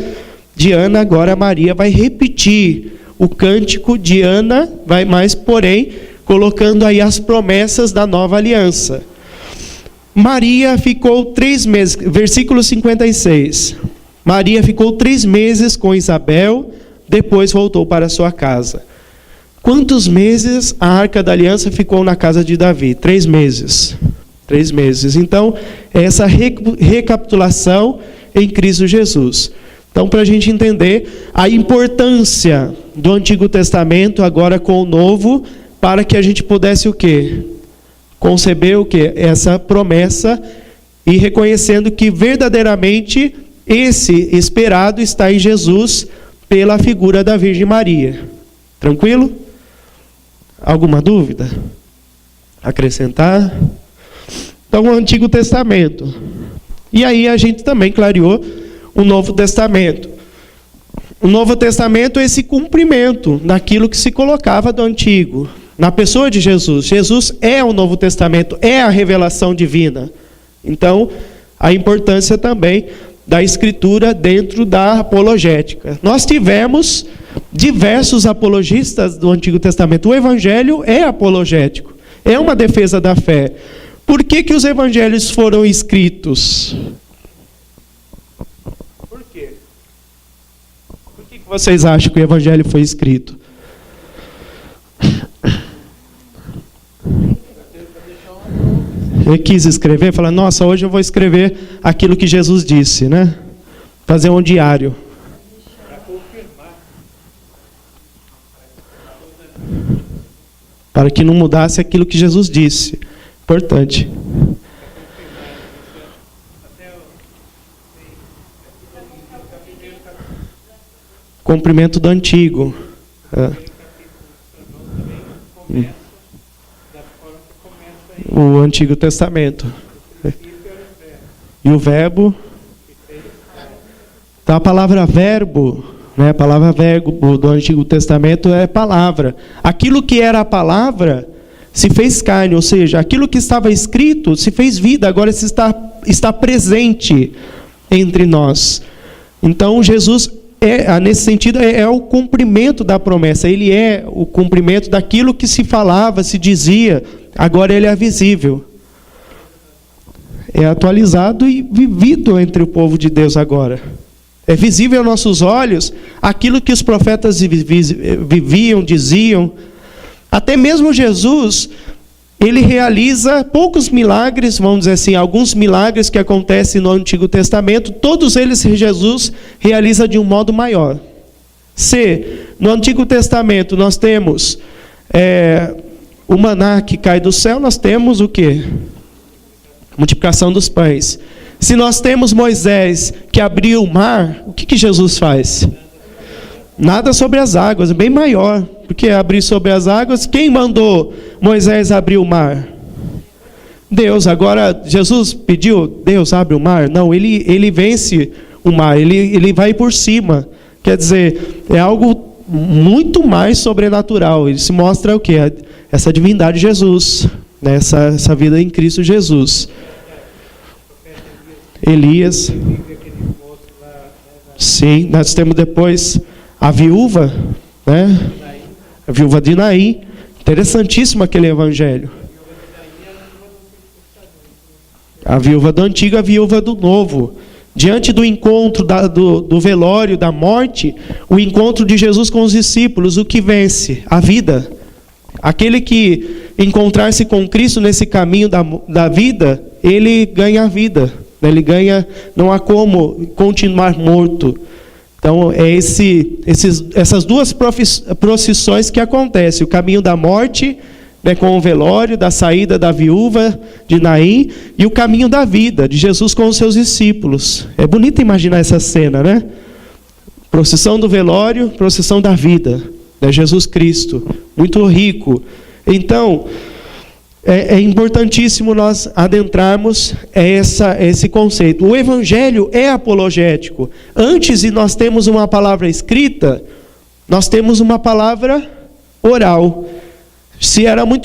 de Ana, agora Maria vai repetir o cântico de Ana, porém, colocando aí as promessas da nova aliança. Maria ficou 3 meses, versículo 56. Maria ficou 3 meses com Isabel, depois voltou para sua casa. Quantos meses a Arca da Aliança ficou na casa de Davi? 3 meses. 3 meses. Então, essa recapitulação em Cristo Jesus. Então, para a gente entender a importância do Antigo Testamento agora com o Novo, para que a gente pudesse o quê? Conceber o quê? Essa promessa e reconhecendo que verdadeiramente esse esperado está em Jesus pela figura da Virgem Maria. Tranquilo? Alguma dúvida? Acrescentar? Então, o Antigo Testamento. E aí a gente também clareou o Novo Testamento. O Novo Testamento é esse cumprimento daquilo que se colocava do Antigo, na pessoa de Jesus. Jesus é o Novo Testamento, é a revelação divina. Então, a importância também da Escritura dentro da apologética. Nós tivemos diversos apologistas do Antigo Testamento. O Evangelho é apologético, é uma defesa da fé. Por que os Evangelhos foram escritos? Por quê? Por que vocês acham que o Evangelho foi escrito? Ele quis escrever, falar, nossa, hoje eu vou escrever aquilo que Jesus disse, né? Fazer um diário. Para confirmar. Para que não mudasse aquilo que Jesus disse. Importante. Cumprimento do Antigo. O Antigo Testamento. E o verbo. Então a palavra verbo, né, a palavra verbo do Antigo Testamento é palavra. Aquilo que era a palavra se fez carne, ou seja, aquilo que estava escrito se fez vida, agora está presente entre nós. Então Jesus, nesse sentido, é o cumprimento da promessa. Ele é o cumprimento daquilo que se falava, se dizia, agora ele é visível. É atualizado e vivido entre o povo de Deus agora. É visível aos nossos olhos aquilo que os profetas viviam, diziam. Até mesmo Jesus, ele realiza poucos milagres, vamos dizer assim, alguns milagres que acontecem no Antigo Testamento, todos eles Jesus realiza de um modo maior. Se no Antigo Testamento nós temos o maná que cai do céu, nós temos o quê? Multiplicação dos pães. Se nós temos Moisés que abriu o mar, o que Jesus faz? Nada sobre as águas, bem maior. Porque abrir sobre as águas, quem mandou Moisés abrir o mar? Deus. Agora, Jesus pediu, Deus abre o mar? Não, ele vence o mar, ele vai por cima. Quer dizer, é algo muito mais sobrenatural. Ele se mostra o quê? Essa divindade de Jesus, né? essa vida em Cristo Jesus. Elias. Sim, nós temos depois a viúva, né? A viúva de Naim. Interessantíssimo aquele evangelho. A viúva do Antigo, a viúva do Novo. Diante do encontro do velório, da morte, o encontro de Jesus com os discípulos, o que vence? A vida. Aquele que encontrar-se com Cristo nesse caminho da vida, ele ganha a vida. Ele ganha, não há como continuar morto. Então, essas duas procissões que acontecem. O caminho da morte, né, com o velório, da saída da viúva de Naim, e o caminho da vida, de Jesus com os seus discípulos. É bonito imaginar essa cena, né? Procissão do velório, procissão da vida, né? Jesus Cristo, muito rico. Então, é importantíssimo nós adentrarmos esse conceito. O Evangelho é apologético. Antes de nós termos uma palavra escrita, nós temos uma palavra oral.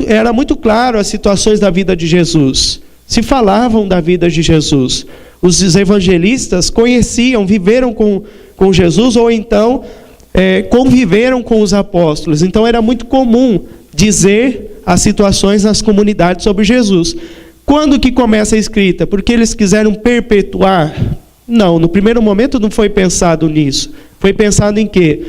Era muito claro as situações da vida de Jesus. Se falavam da vida de Jesus. Os evangelistas conheciam, viveram com Jesus, ou então conviveram com os apóstolos. Então era muito comum dizer as situações nas comunidades sobre Jesus. Quando que começa a escrita? Porque eles quiseram perpetuar Não, no primeiro momento não foi pensado nisso. Foi pensado em quê?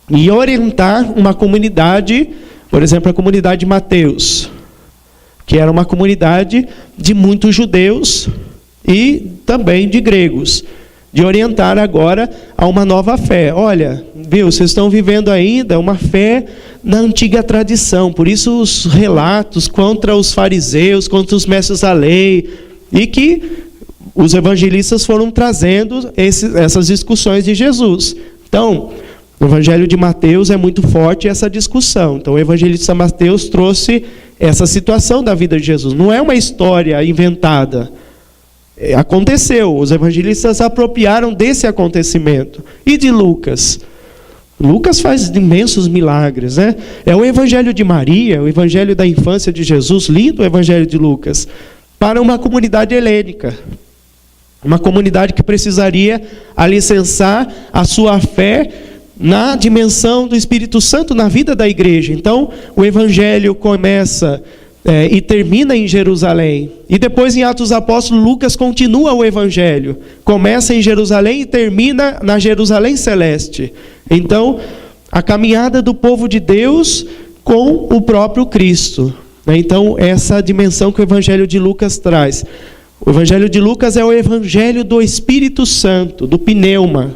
Em orientar uma comunidade, por exemplo, a comunidade de Mateus, que era uma comunidade de muitos judeus e também de gregos, de orientar agora a uma nova fé. Olha, viu, vocês estão vivendo ainda uma fé na antiga tradição, por isso os relatos contra os fariseus, contra os mestres da lei, e que os evangelistas foram trazendo essas discussões de Jesus. Então, no Evangelho de Mateus é muito forte essa discussão. Então, o evangelista Mateus trouxe essa situação da vida de Jesus. Não é uma história inventada. Aconteceu, os evangelistas apropriaram desse acontecimento. E de Lucas? Lucas faz imensos milagres, né? É o Evangelho de Maria, o Evangelho da infância de Jesus, lindo o Evangelho de Lucas, para uma comunidade helênica. Uma comunidade que precisaria alicerçar a sua fé na dimensão do Espírito Santo na vida da igreja. Então, o Evangelho começa e termina em Jerusalém. E depois, em Atos dos Apóstolos, Lucas continua o Evangelho. Começa em Jerusalém e termina na Jerusalém Celeste. Então, a caminhada do povo de Deus com o próprio Cristo. Então, essa dimensão que o Evangelho de Lucas traz. O Evangelho de Lucas é o Evangelho do Espírito Santo, do pneuma.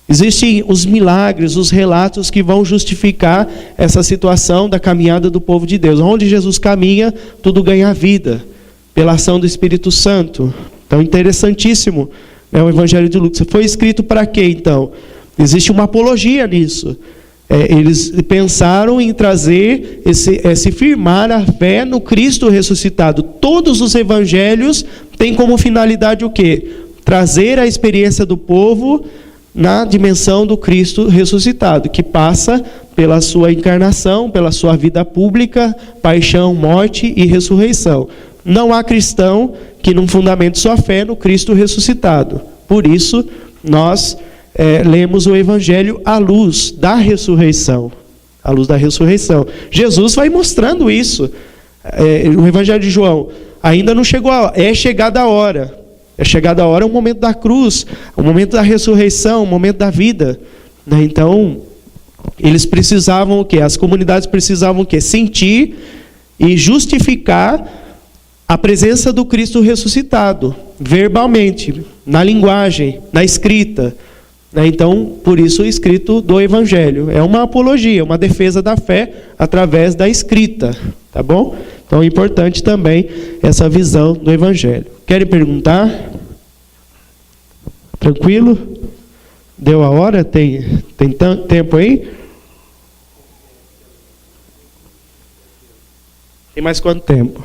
Existem os milagres, os relatos que vão justificar essa situação da caminhada do povo de Deus. Onde Jesus caminha, tudo ganha vida, pela ação do Espírito Santo. Então, interessantíssimo o Evangelho de Lucas. Foi escrito para quê, então? Existe uma apologia nisso. Eles pensaram em trazer, se firmar a fé no Cristo ressuscitado. Todos os evangelhos têm como finalidade o quê? Trazer a experiência do povo na dimensão do Cristo ressuscitado, que passa pela sua encarnação, pela sua vida pública, paixão, morte e ressurreição. Não há cristão que não fundamente sua fé no Cristo ressuscitado. Por isso, nós lemos o Evangelho à luz da ressurreição. À luz da ressurreição. Jesus vai mostrando isso. O Evangelho de João ainda não chegou a hora. É chegada a hora. É chegada a hora, o momento da cruz, o momento da ressurreição, o momento da vida. Então, eles precisavam o quê? As comunidades precisavam o quê? Sentir e justificar a presença do Cristo ressuscitado, verbalmente, na linguagem, na escrita. Então, por isso o escrito do Evangelho. É uma apologia, uma defesa da fé através da escrita. Tá bom? Então é importante também essa visão do Evangelho. Querem perguntar? Tranquilo? Deu a hora? Tem tempo aí? Tem mais quanto tempo?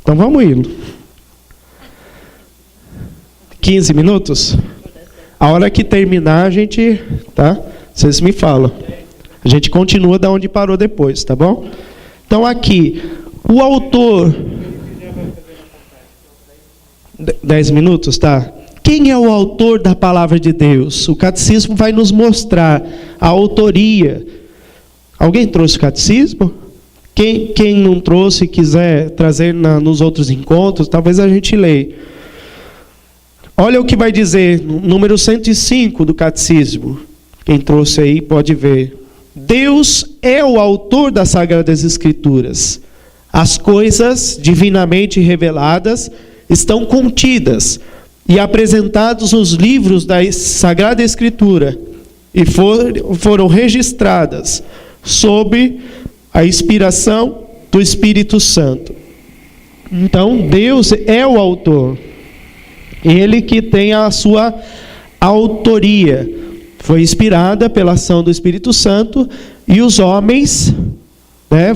Então vamos indo. 15 minutos? A hora que terminar a gente, tá? Vocês me falam. A gente continua da onde parou depois, tá bom? Então aqui, o autor... 10 minutos, tá? Quem é o autor da palavra de Deus? O catecismo vai nos mostrar a autoria. Alguém trouxe o catecismo? Quem não trouxe e quiser trazer nos outros encontros, talvez a gente leia. Olha o que vai dizer no número 105 do catecismo. Quem trouxe aí pode ver. Deus é o autor das Sagradas Escrituras. As coisas divinamente reveladas estão contidas e apresentadas nos livros da Sagrada Escritura e foram registradas sob a inspiração do Espírito Santo. Então, Deus é o autor. Ele que tem a sua autoria. Foi inspirada pela ação do Espírito Santo e os homens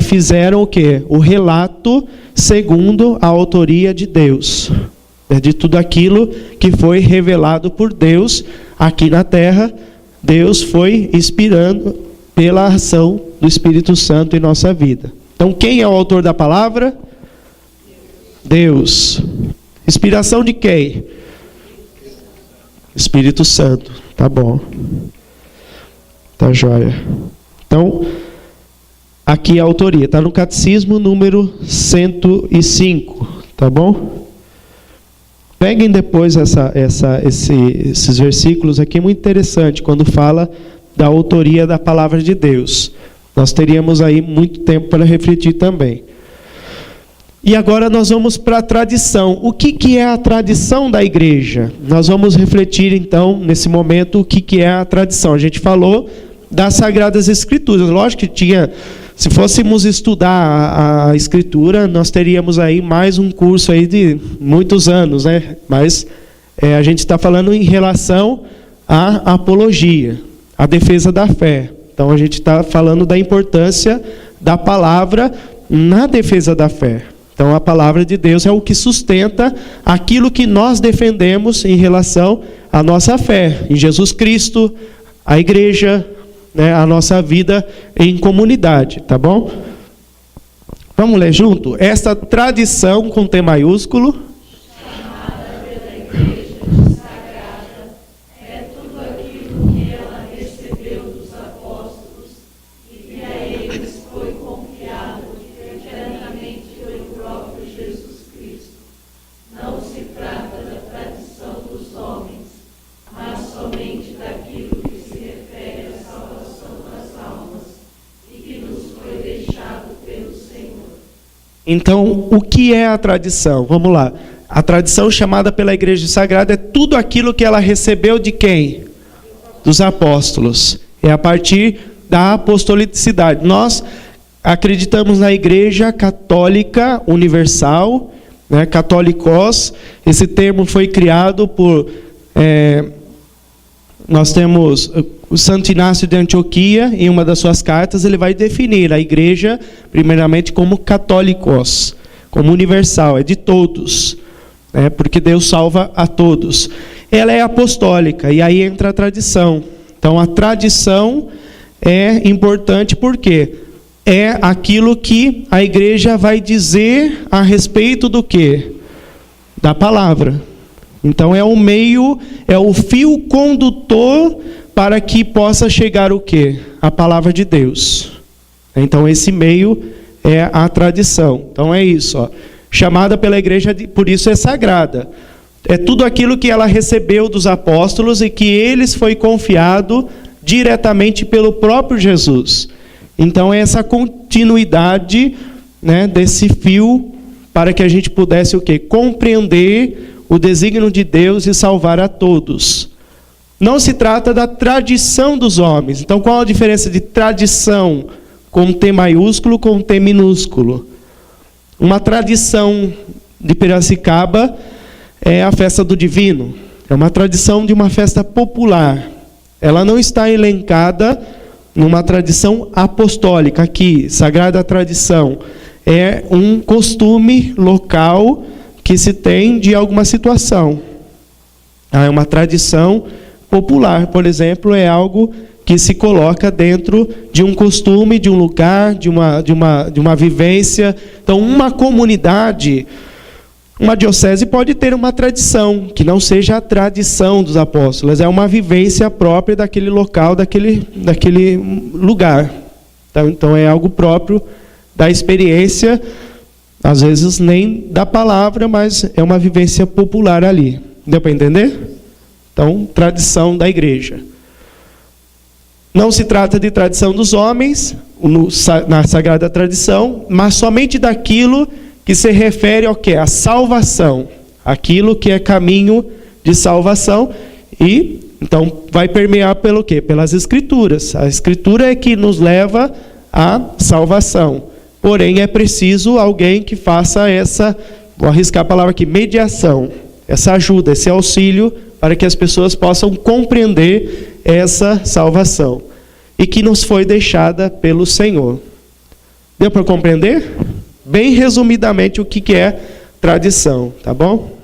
fizeram o quê? O relato segundo a autoria de Deus. De tudo aquilo que foi revelado por Deus aqui na terra, Deus foi inspirando pela ação do Espírito Santo em nossa vida. Então, quem é o autor da palavra? Deus. Inspiração de quem? Espírito Santo. Tá bom. Tá joia. Então, aqui a autoria. Está no Catecismo número 105, tá bom? Peguem depois esses versículos aqui, muito interessante, quando fala da autoria da palavra de Deus. Nós teríamos aí muito tempo para refletir também. E agora nós vamos para a tradição. O que é a tradição da igreja? Nós vamos refletir então, nesse momento, o que é a tradição. A gente falou das Sagradas Escrituras. Lógico que tinha, se fôssemos estudar a Escritura, nós teríamos aí mais um curso aí de muitos anos, né? Mas a gente está falando em relação à apologia, à defesa da fé. Então a gente está falando da importância da palavra na defesa da fé. Então a palavra de Deus é o que sustenta aquilo que nós defendemos em relação à nossa fé em Jesus Cristo, a igreja, né, a nossa vida em comunidade, tá bom? Vamos ler junto? Esta tradição com T maiúsculo. Chamada pela igreja sagrada, é tudo aquilo que ela recebeu dos apóstolos e que a eles foi confiado eternamente pelo próprio Jesus Cristo. Não se trata da tradição dos homens, mas somente daquilo que se refere à salvação das almas e que nos foi deixado pelo Senhor. Então, o que é a tradição? Vamos lá. A tradição chamada pela Igreja Sagrada é tudo aquilo que ela recebeu de quem? Dos apóstolos. É a partir da apostolicidade. Nós acreditamos na Igreja Católica Universal, né, Católicos. Esse termo foi criado por... nós temos o Santo Inácio de Antioquia, em uma das suas cartas, ele vai definir a igreja, primeiramente, como católicos, como universal, é de todos, né, porque Deus salva a todos. Ela é apostólica, e aí entra a tradição. Então, a tradição é importante porque é aquilo que a igreja vai dizer a respeito do quê? Da palavra. Então é o meio, é o fio condutor para que possa chegar o quê? A palavra de Deus. Então esse meio é a tradição. Então é isso, ó. Chamada pela igreja, por isso é sagrada. É tudo aquilo que ela recebeu dos apóstolos e que eles foi confiado diretamente pelo próprio Jesus. Então é essa continuidade, né, desse fio para que a gente pudesse o quê? Compreender o desígnio de Deus e salvar a todos. Não se trata da tradição dos homens. Então, qual a diferença de tradição com T maiúsculo com T minúsculo? Uma tradição de Piracicaba é a festa do Divino. É uma tradição de uma festa popular. Ela não está elencada numa tradição apostólica. Aqui, Sagrada Tradição, é um costume local que se tem de alguma situação. É uma tradição popular, por exemplo, é algo que se coloca dentro de um costume, de um lugar, de uma vivência. Então, uma comunidade, uma diocese pode ter uma tradição, que não seja a tradição dos apóstolos, é uma vivência própria daquele local, daquele lugar. Então, é algo próprio da experiência, às vezes nem da palavra, mas é uma vivência popular ali. Deu para entender? Então, tradição da igreja. Não se trata de tradição dos homens, na Sagrada Tradição, mas somente daquilo que se refere ao quê? À salvação. Aquilo que é caminho de salvação. E, então, vai permear pelo quê? Pelas Escrituras. A Escritura é que nos leva à salvação. Porém, é preciso alguém que faça essa, vou arriscar a palavra aqui, mediação, essa ajuda, esse auxílio, para que as pessoas possam compreender essa salvação, e que nos foi deixada pelo Senhor. Deu para compreender? Bem resumidamente o que é tradição, tá bom?